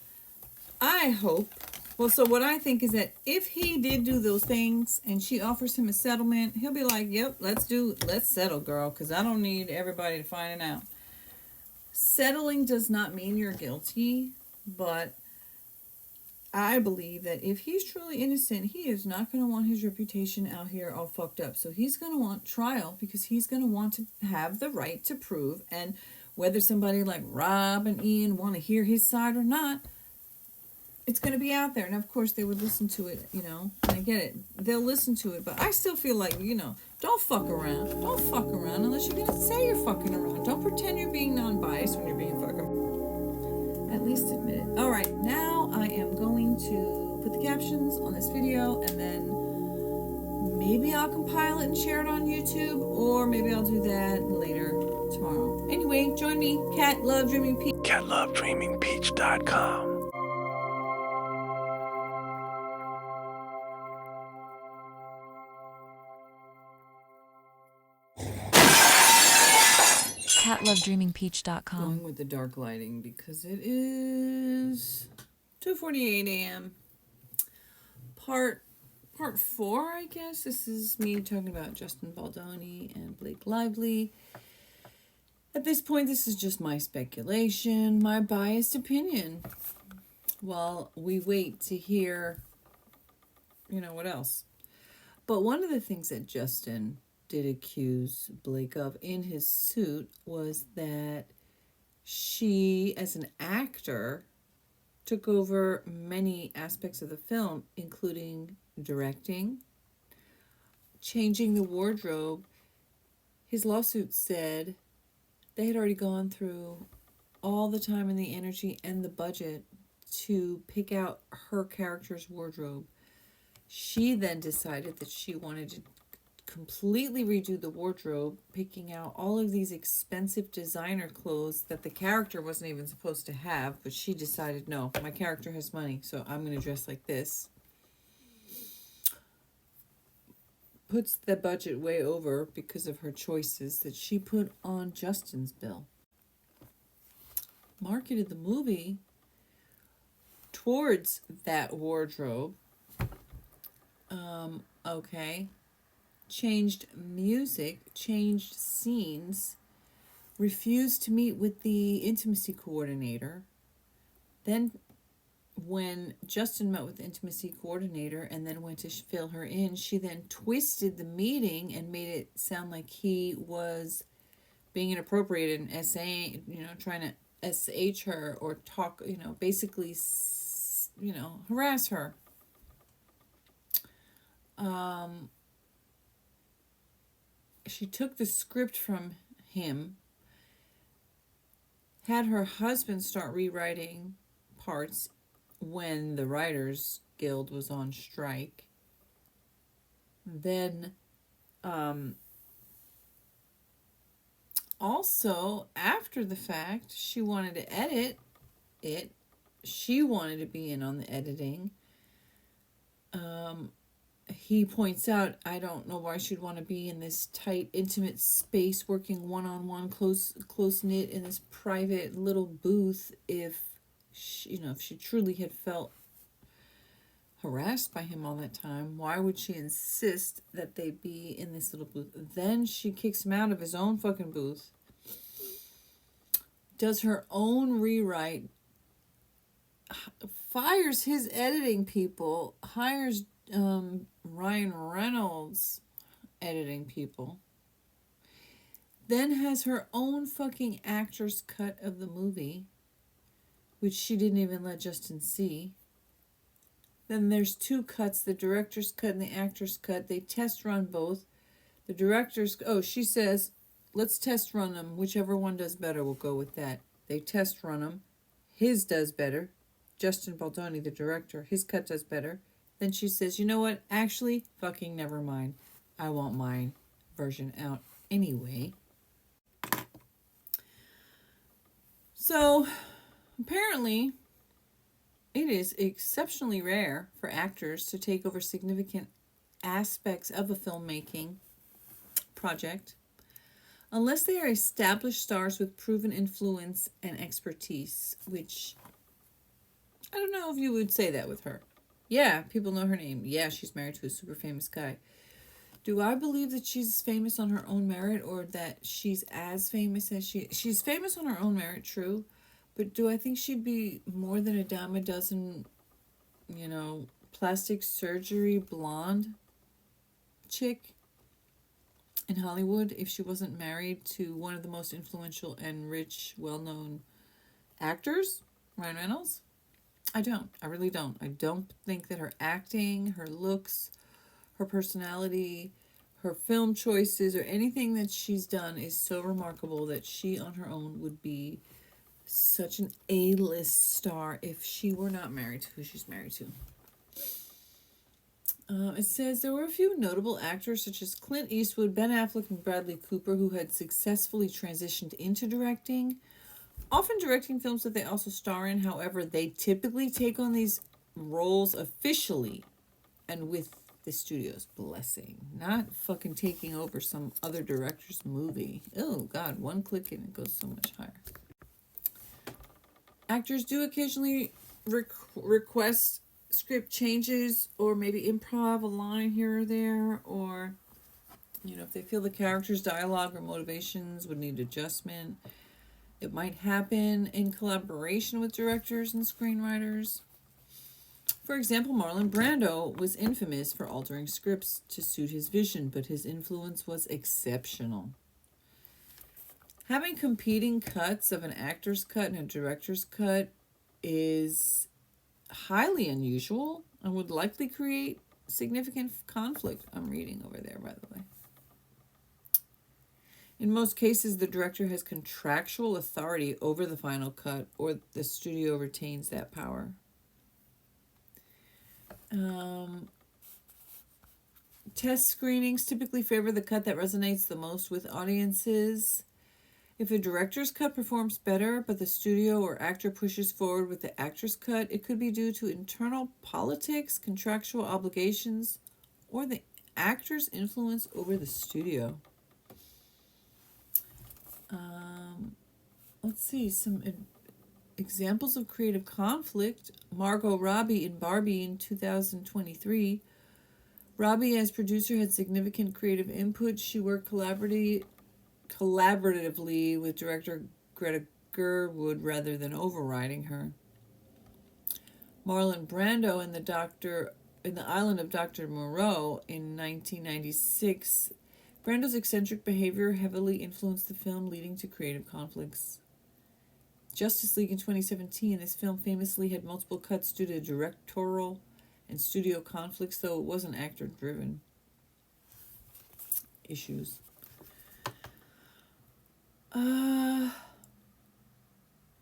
I hope. Well, so what I think is that if he did do those things and she offers him a settlement, he'll be like, yep, let's settle, girl, because I don't need everybody to find it out. Settling does not mean you're guilty, but I believe that if he's truly innocent, he is not going to want his reputation out here all fucked up. So he's going to want trial, because he's going to want to have the right to prove, and whether somebody like Rob and Ian want to hear his side or not, it's going to be out there. And of course they would listen to it, I get it. They'll listen to it, but I still feel like, don't fuck around. Don't fuck around unless you're going to say you're fucking around. Don't pretend you're being non-biased when you're being fucking. At least admit it. All right, now I am going to put the captions on this video, and then maybe I'll compile it and share it on YouTube, or maybe I'll do that later tomorrow. Anyway, join me, Cat Love Dreaming Peach. CatLoveDreamingPeach.com. CatLoveDreamingPeach.com. Going with the dark lighting because it is 2:48 a.m. Part 4, I guess. This is me talking about Justin Baldoni and Blake Lively. At this point, this is just my speculation, my biased opinion. While we wait to hear, what else. But one of the things that Justin did accuse Blake of in his suit was that she, as an actor, took over many aspects of the film, including directing, changing the wardrobe. His lawsuit said they had already gone through all the time and the energy and the budget to pick out her character's wardrobe. She then decided that she wanted to completely redo the wardrobe, picking out all of these expensive designer clothes that the character wasn't even supposed to have, but she decided, no, my character has money, so I'm going to dress like this. Puts the budget way over because of her choices that she put on Justin's bill. Marketed the movie towards that wardrobe. Okay. Changed music, changed scenes, refused to meet with the intimacy coordinator. Then when Justin met with the intimacy coordinator and then went to fill her in, she then twisted the meeting and made it sound like he was being inappropriate and saying, trying to SH her or talk, basically, harass her. She took the script from him, had her husband start rewriting parts when the Writers Guild was on strike. Then, also, after the fact, she wanted to edit it. She wanted to be in on the editing. He points out, I don't know why she'd want to be in this tight, intimate space, working one-on-one, close-knit in this private little booth if she truly had felt harassed by him all that time. Why would she insist that they be in this little booth? Then she kicks him out of his own fucking booth, does her own rewrite, fires his editing people, hires Ryan Reynolds editing people, then has her own fucking actor's cut of the movie, which she didn't even let Justin see. Then there's 2 cuts, the director's cut and the actor's cut. They test run both. The director's, she says, let's test run them. Whichever one does better, we'll go with that. They test run them. His does better. Justin Baldoni, the director, his cut does better. Then she says, you know what? Actually, fucking never mind. I want my version out anyway. So, apparently, it is exceptionally rare for actors to take over significant aspects of a filmmaking project unless they are established stars with proven influence and expertise, which I don't know if you would say that with her. Yeah, people know her name. Yeah, she's married to a super famous guy. Do I believe that she's famous on her own merit, or that she's as famous as she's famous on her own merit, true, but do I think she'd be more than a dime a dozen, plastic surgery blonde chick in Hollywood if she wasn't married to one of the most influential and rich, well-known actors, Ryan Reynolds? I don't. I really don't. I don't think that her acting, her looks, her personality, her film choices, or anything that she's done is so remarkable that she on her own would be such an A-list star if she were not married to who she's married to. It says there were a few notable actors such as Clint Eastwood, Ben Affleck, and Bradley Cooper who had successfully transitioned into directing, often directing films that they also star in. However, they typically take on these roles officially and with the studio's blessing, not fucking taking over some other director's movie. Oh, God, one click and it goes so much higher. Actors do occasionally request script changes or maybe improv a line here or there, or, you know, if they feel the character's dialogue or motivations would need adjustment. It might happen in collaboration with directors and screenwriters. For example, Marlon Brando was infamous for altering scripts to suit his vision, but his influence was exceptional. Having competing cuts of an actor's cut and a director's cut is highly unusual and would likely create significant conflict. I'm reading over there, by the way. In most cases, the director has contractual authority over the final cut, or the studio retains that power. Test screenings typically favor the cut that resonates the most with audiences. If a director's cut performs better, but the studio or actor pushes forward with the actor's cut, it could be due to internal politics, contractual obligations, or the actor's influence over the studio. Let's see, some examples of creative conflict. Margot Robbie in Barbie in 2023. Robbie, as producer, had significant creative input. She worked collaboratively with director Greta Gerwig rather than overriding her. Marlon Brando in the Island of Dr. Moreau in 1996. Brando's eccentric behavior heavily influenced the film, leading to creative conflicts. Justice League in 2017. This film famously had multiple cuts due to directorial and studio conflicts, though it wasn't actor-driven issues. In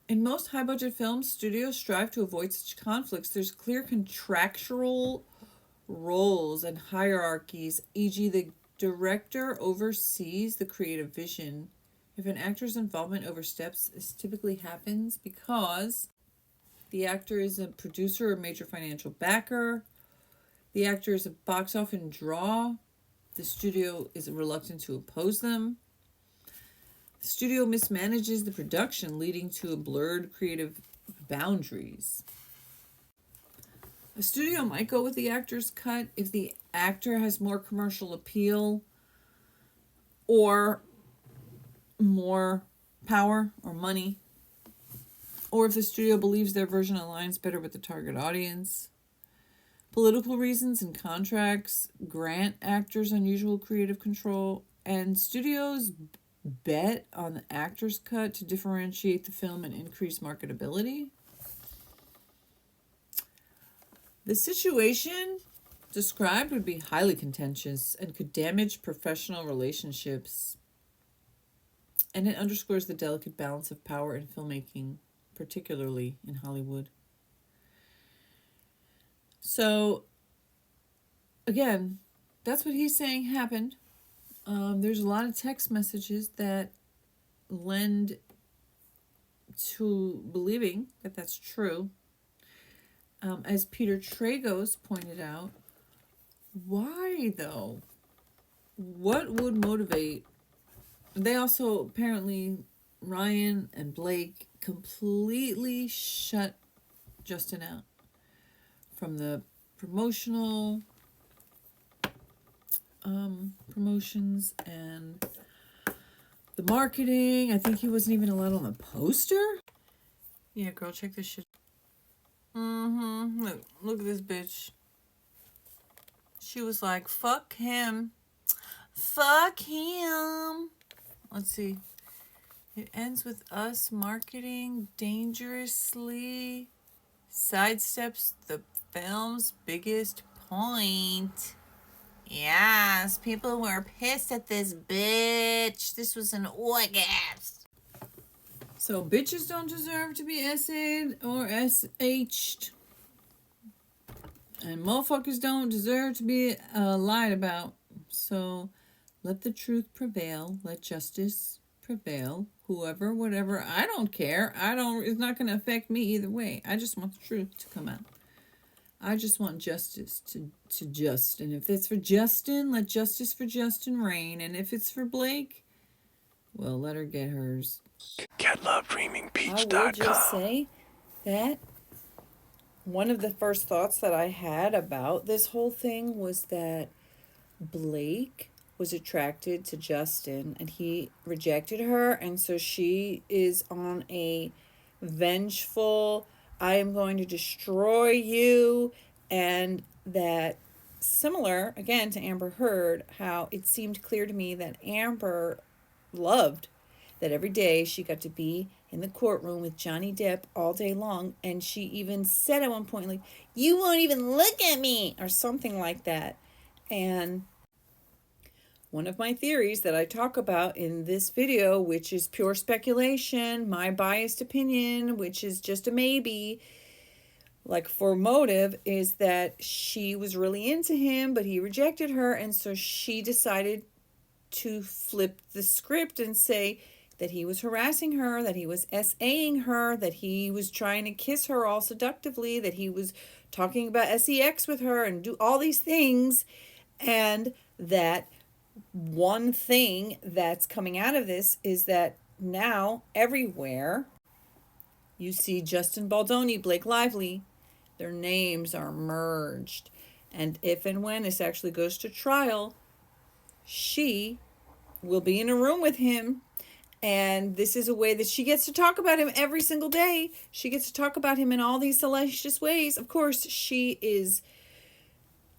most high-budget films, studios strive to avoid such conflicts. There's clear contractual roles and hierarchies, e.g. the director oversees the creative vision. If an actor's involvement oversteps, this typically happens because the actor is a producer or major financial backer. The actor is a box office draw. The studio is reluctant to oppose them. The studio mismanages the production, leading to blurred creative boundaries. A studio might go with the actor's cut if the actor has more commercial appeal or more power or money, or if the studio believes their version aligns better with the target audience. Political reasons and contracts grant actors unusual creative control, and studios bet on the actor's cut to differentiate the film and increase marketability. The situation described would be highly contentious and could damage professional relationships. And it underscores the delicate balance of power in filmmaking, particularly in Hollywood. So, again, that's what he's saying happened. There's a lot of text messages that lend to believing that that's true. As Peter Tragos pointed out, why though? What would motivate? They also apparently, Ryan and Blake completely shut Justin out from the promotional promotions and the marketing. I think he wasn't even allowed on the poster. Yeah, girl, check this shit. Look at this bitch. She was like, fuck him. Fuck him. Let's see. It ends with us marketing dangerously sidesteps the film's biggest point. Yes, people were pissed at this bitch. This was an orgasm. So bitches don't deserve to be SA'd or SH'd. And motherfuckers don't deserve to be lied about. So let the truth prevail. Let justice prevail. Whoever, whatever, I don't care. It's not going to affect me either way. I just want the truth to come out. I just want justice to Justin. If it's for Justin, let justice for Justin reign. And if it's for Blake, well, let her get hers. GetLoveDreamingPeach.com. I will just say that one of the first thoughts that I had about this whole thing was that Blake was attracted to Justin and he rejected her, and so she is on a vengeful, I am going to destroy you. And that, similar again to Amber Heard, how it seemed clear to me that Amber loved that every day she got to be in the courtroom with Johnny Depp all day long. And she even said at one point, like, you won't even look at me, or something like that. And one of my theories that I talk about in this video, which is pure speculation, my biased opinion, which is just a maybe, like for motive, is that she was really into him, but he rejected her. And so she decided to flip the script and say that he was harassing her, that he was SAing her, that he was trying to kiss her all seductively, that he was talking about sex with her and do all these things. And that one thing that's coming out of this is that now everywhere you see Justin Baldoni, Blake Lively, their names are merged. And if and when this actually goes to trial, she will be in a room with him. And this is a way that she gets to talk about him every single day. She gets to talk about him in all these salacious ways. Of course, she is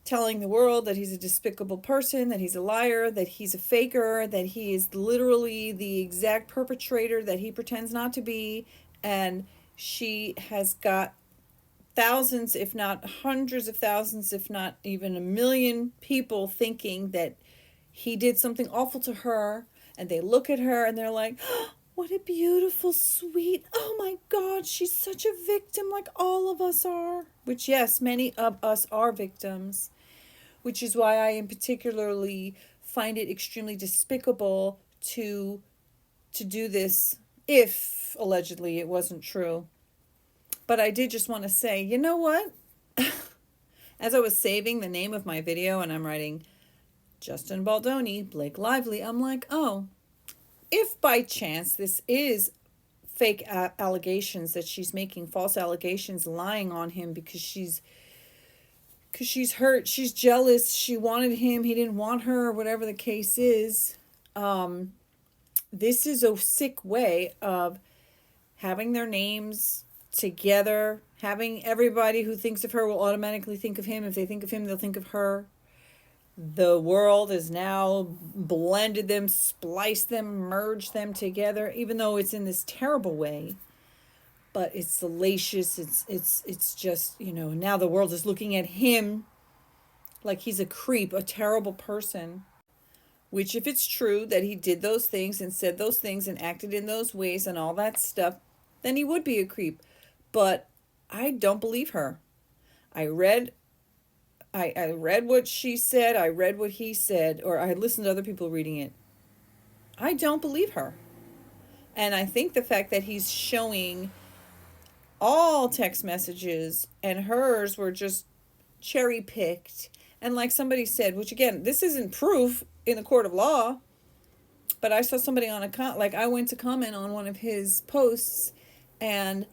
telling the world that he's a despicable person, that he's a liar, that he's a faker, that he is literally the exact perpetrator that he pretends not to be. And she has got thousands, if not hundreds of thousands, if not even a million people thinking that he did something awful to her. And they look at her and they're like, oh, what a beautiful, sweet, oh my God, she's such a victim like all of us are. Which, yes, many of us are victims. Which is why I in particularly find it extremely despicable to do this, if allegedly it wasn't true. But I did just want to say, you know what? As I was saving the name of my video and I'm writing Justin Baldoni, Blake Lively, I'm like, oh, if by chance this is fake allegations that she's making, false allegations, lying on him because she's hurt, she's jealous, she wanted him, he didn't want her, or whatever the case is, this is a sick way of having their names together, having everybody who thinks of her will automatically think of him. If they think of him, they'll think of her. The world has now blended them, spliced them, merged them together, even though it's in this terrible way. But it's salacious. It's just, now the world is looking at him like he's a creep, a terrible person. Which, if it's true that he did those things and said those things and acted in those ways and all that stuff, then he would be a creep. But I don't believe her. I read what she said, I read what he said, or I listened to other people reading it. I don't believe her. And I think the fact that he's showing all text messages and hers were just cherry picked. And like somebody said, which again, this isn't proof in the court of law, but I saw somebody on I went to comment on one of his posts and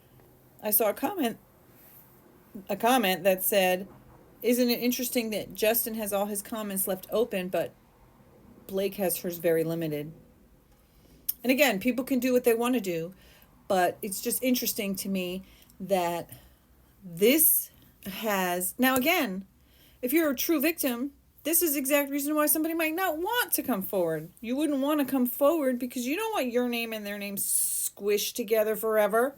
I saw a comment that said, isn't it interesting that Justin has all his comments left open, but Blake has hers very limited? And again, people can do what they want to do, but it's just interesting to me that this has... Now again, if you're a true victim, this is the exact reason why somebody might not want to come forward. You wouldn't want to come forward because you don't want your name and their name squished together forever.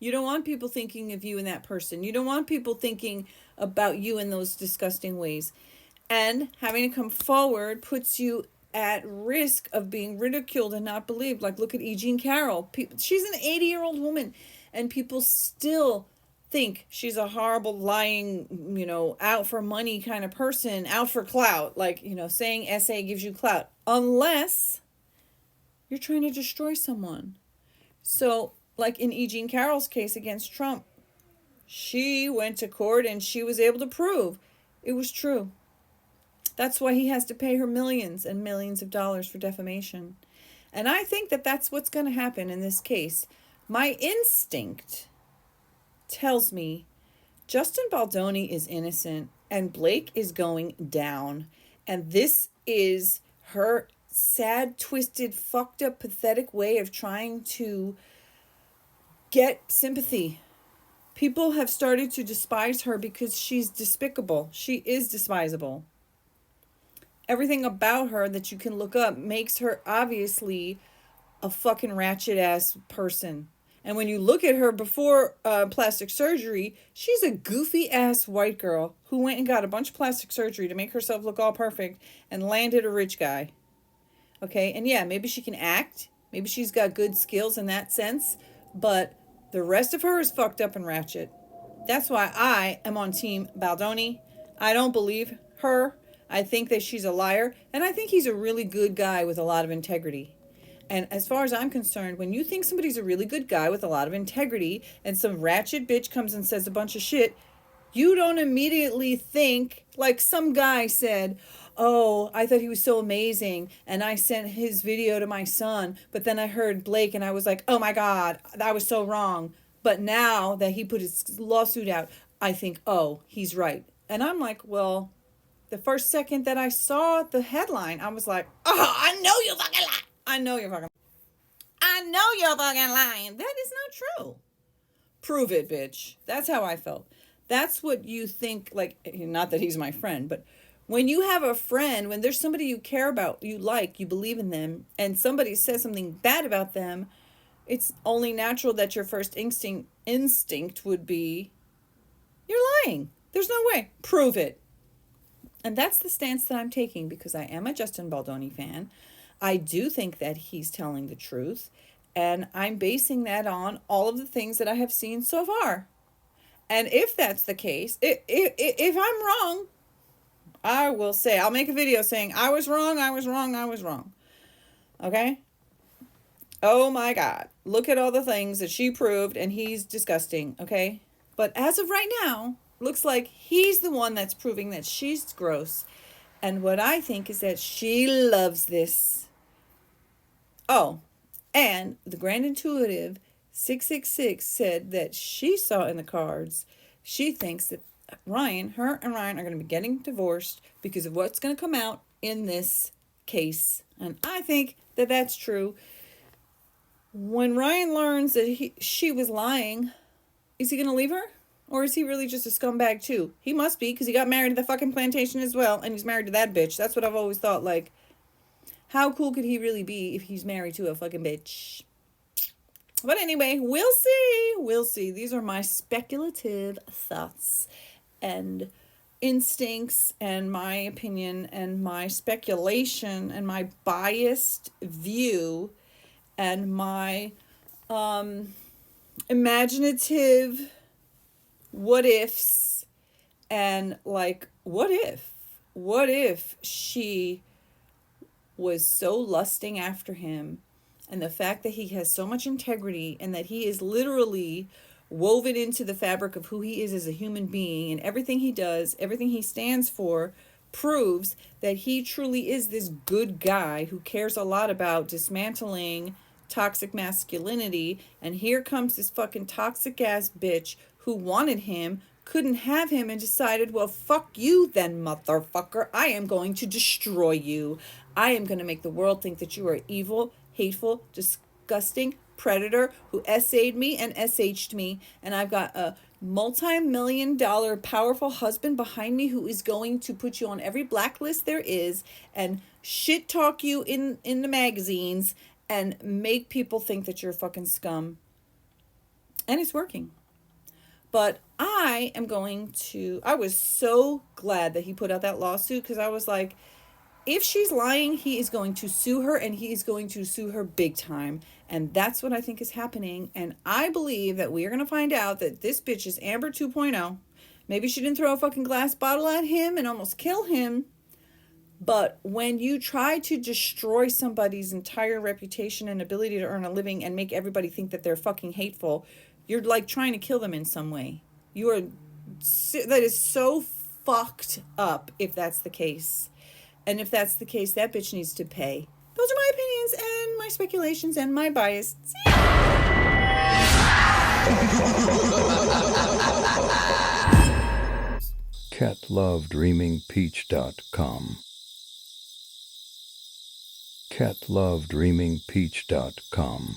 You don't want people thinking of you in that person. You don't want people thinking about you in those disgusting ways. And having to come forward puts you at risk of being ridiculed and not believed. Like, look at E. Jean Carroll. She's an 80-year-old woman, and people still think she's a horrible, lying, out for money kind of person, out for clout. Like, saying SA gives you clout. Unless you're trying to destroy someone. So, like in E. Jean Carroll's case against Trump, she went to court and she was able to prove it was true. That's why he has to pay her millions and millions of dollars for defamation. And I think that that's what's going to happen in this case. My instinct tells me Justin Baldoni is innocent and Blake is going down. And this is her sad, twisted, fucked up, pathetic way of trying to get sympathy. People have started to despise her because she's despicable. She is despisable. Everything about her that you can look up makes her obviously a fucking ratchet ass person. And when you look at her before plastic surgery, she's a goofy ass white girl who went and got a bunch of plastic surgery to make herself look all perfect and landed a rich guy. Okay, and yeah, maybe she can act. Maybe she's got good skills in that sense. But the rest of her is fucked up and ratchet. That's why I am on Team Baldoni. I don't believe her. I think that she's a liar. And I think he's a really good guy with a lot of integrity. And as far as I'm concerned, when you think somebody's a really good guy with a lot of integrity and some ratchet bitch comes and says a bunch of shit, you don't immediately think, like some guy said, oh, I thought he was so amazing, and I sent his video to my son, but then I heard Blake, and I was like, oh my God, that was so wrong. But now that he put his lawsuit out, I think, oh, he's right. And I'm like, well, the first second that I saw the headline, I was like, oh, I know you're fucking lying. I know you're fucking lying. That is not true. Prove it, bitch. That's how I felt. That's what you think, like, not that he's my friend, but when you have a friend, when there's somebody you care about, you like, you believe in them, and somebody says something bad about them, it's only natural that your first instinct would be, you're lying. There's no way. Prove it. And that's the stance that I'm taking because I am a Justin Baldoni fan. I do think that he's telling the truth. And I'm basing that on all of the things that I have seen so far. And if that's the case, if I'm wrong, I will say, I'll make a video saying, I was wrong. Okay? Oh my God. Look at all the things that she proved and he's disgusting. Okay? But as of right now, looks like he's the one that's proving that she's gross. And what I think is that she loves this. Oh, and the Grand Intuitive 666 said that she saw in the cards, she thinks that her and Ryan are going to be getting divorced because of what's going to come out in this case. And I think that that's true. When Ryan learns that she was lying, is he going to leave her? Or is he really just a scumbag too? He must be, because he got married to the fucking plantation as well, and he's married to that bitch. That's what I've always thought, like, how cool could he really be if he's married to a fucking bitch? But anyway, we'll see. We'll see. These are my speculative thoughts and instincts and my opinion and my speculation and my biased view and my imaginative what ifs and like, what if she was so lusting after him, and the fact that he has so much integrity and that he is literally woven into the fabric of who he is as a human being, and everything he does, everything he stands for proves that he truly is this good guy who cares a lot about dismantling toxic masculinity. And here comes this fucking toxic ass bitch who wanted him, couldn't have him, and decided, well, fuck you then, motherfucker. I am going to destroy you. I am going to make the world think that you are evil, hateful, disgusting predator who SA'd me and SH'd me. And I've got a multi-million-dollar powerful husband behind me who is going to put you on every blacklist there is and shit talk you in the magazines and make people think that you're fucking scum. And it's working. But I was so glad that he put out that lawsuit, because I was like, if she's lying, he is going to sue her, and he is going to sue her big time. And that's what I think is happening. And I believe that we are going to find out that this bitch is Amber 2.0. Maybe she didn't throw a fucking glass bottle at him and almost kill him. But when you try to destroy somebody's entire reputation and ability to earn a living and make everybody think that they're fucking hateful, you're like trying to kill them in some way. That is so fucked up if that's the case. And if that's the case, that bitch needs to pay. Those are my opinions and my speculations and my bias. See ya. catlovedreamingpeach.com catlovedreamingpeach.com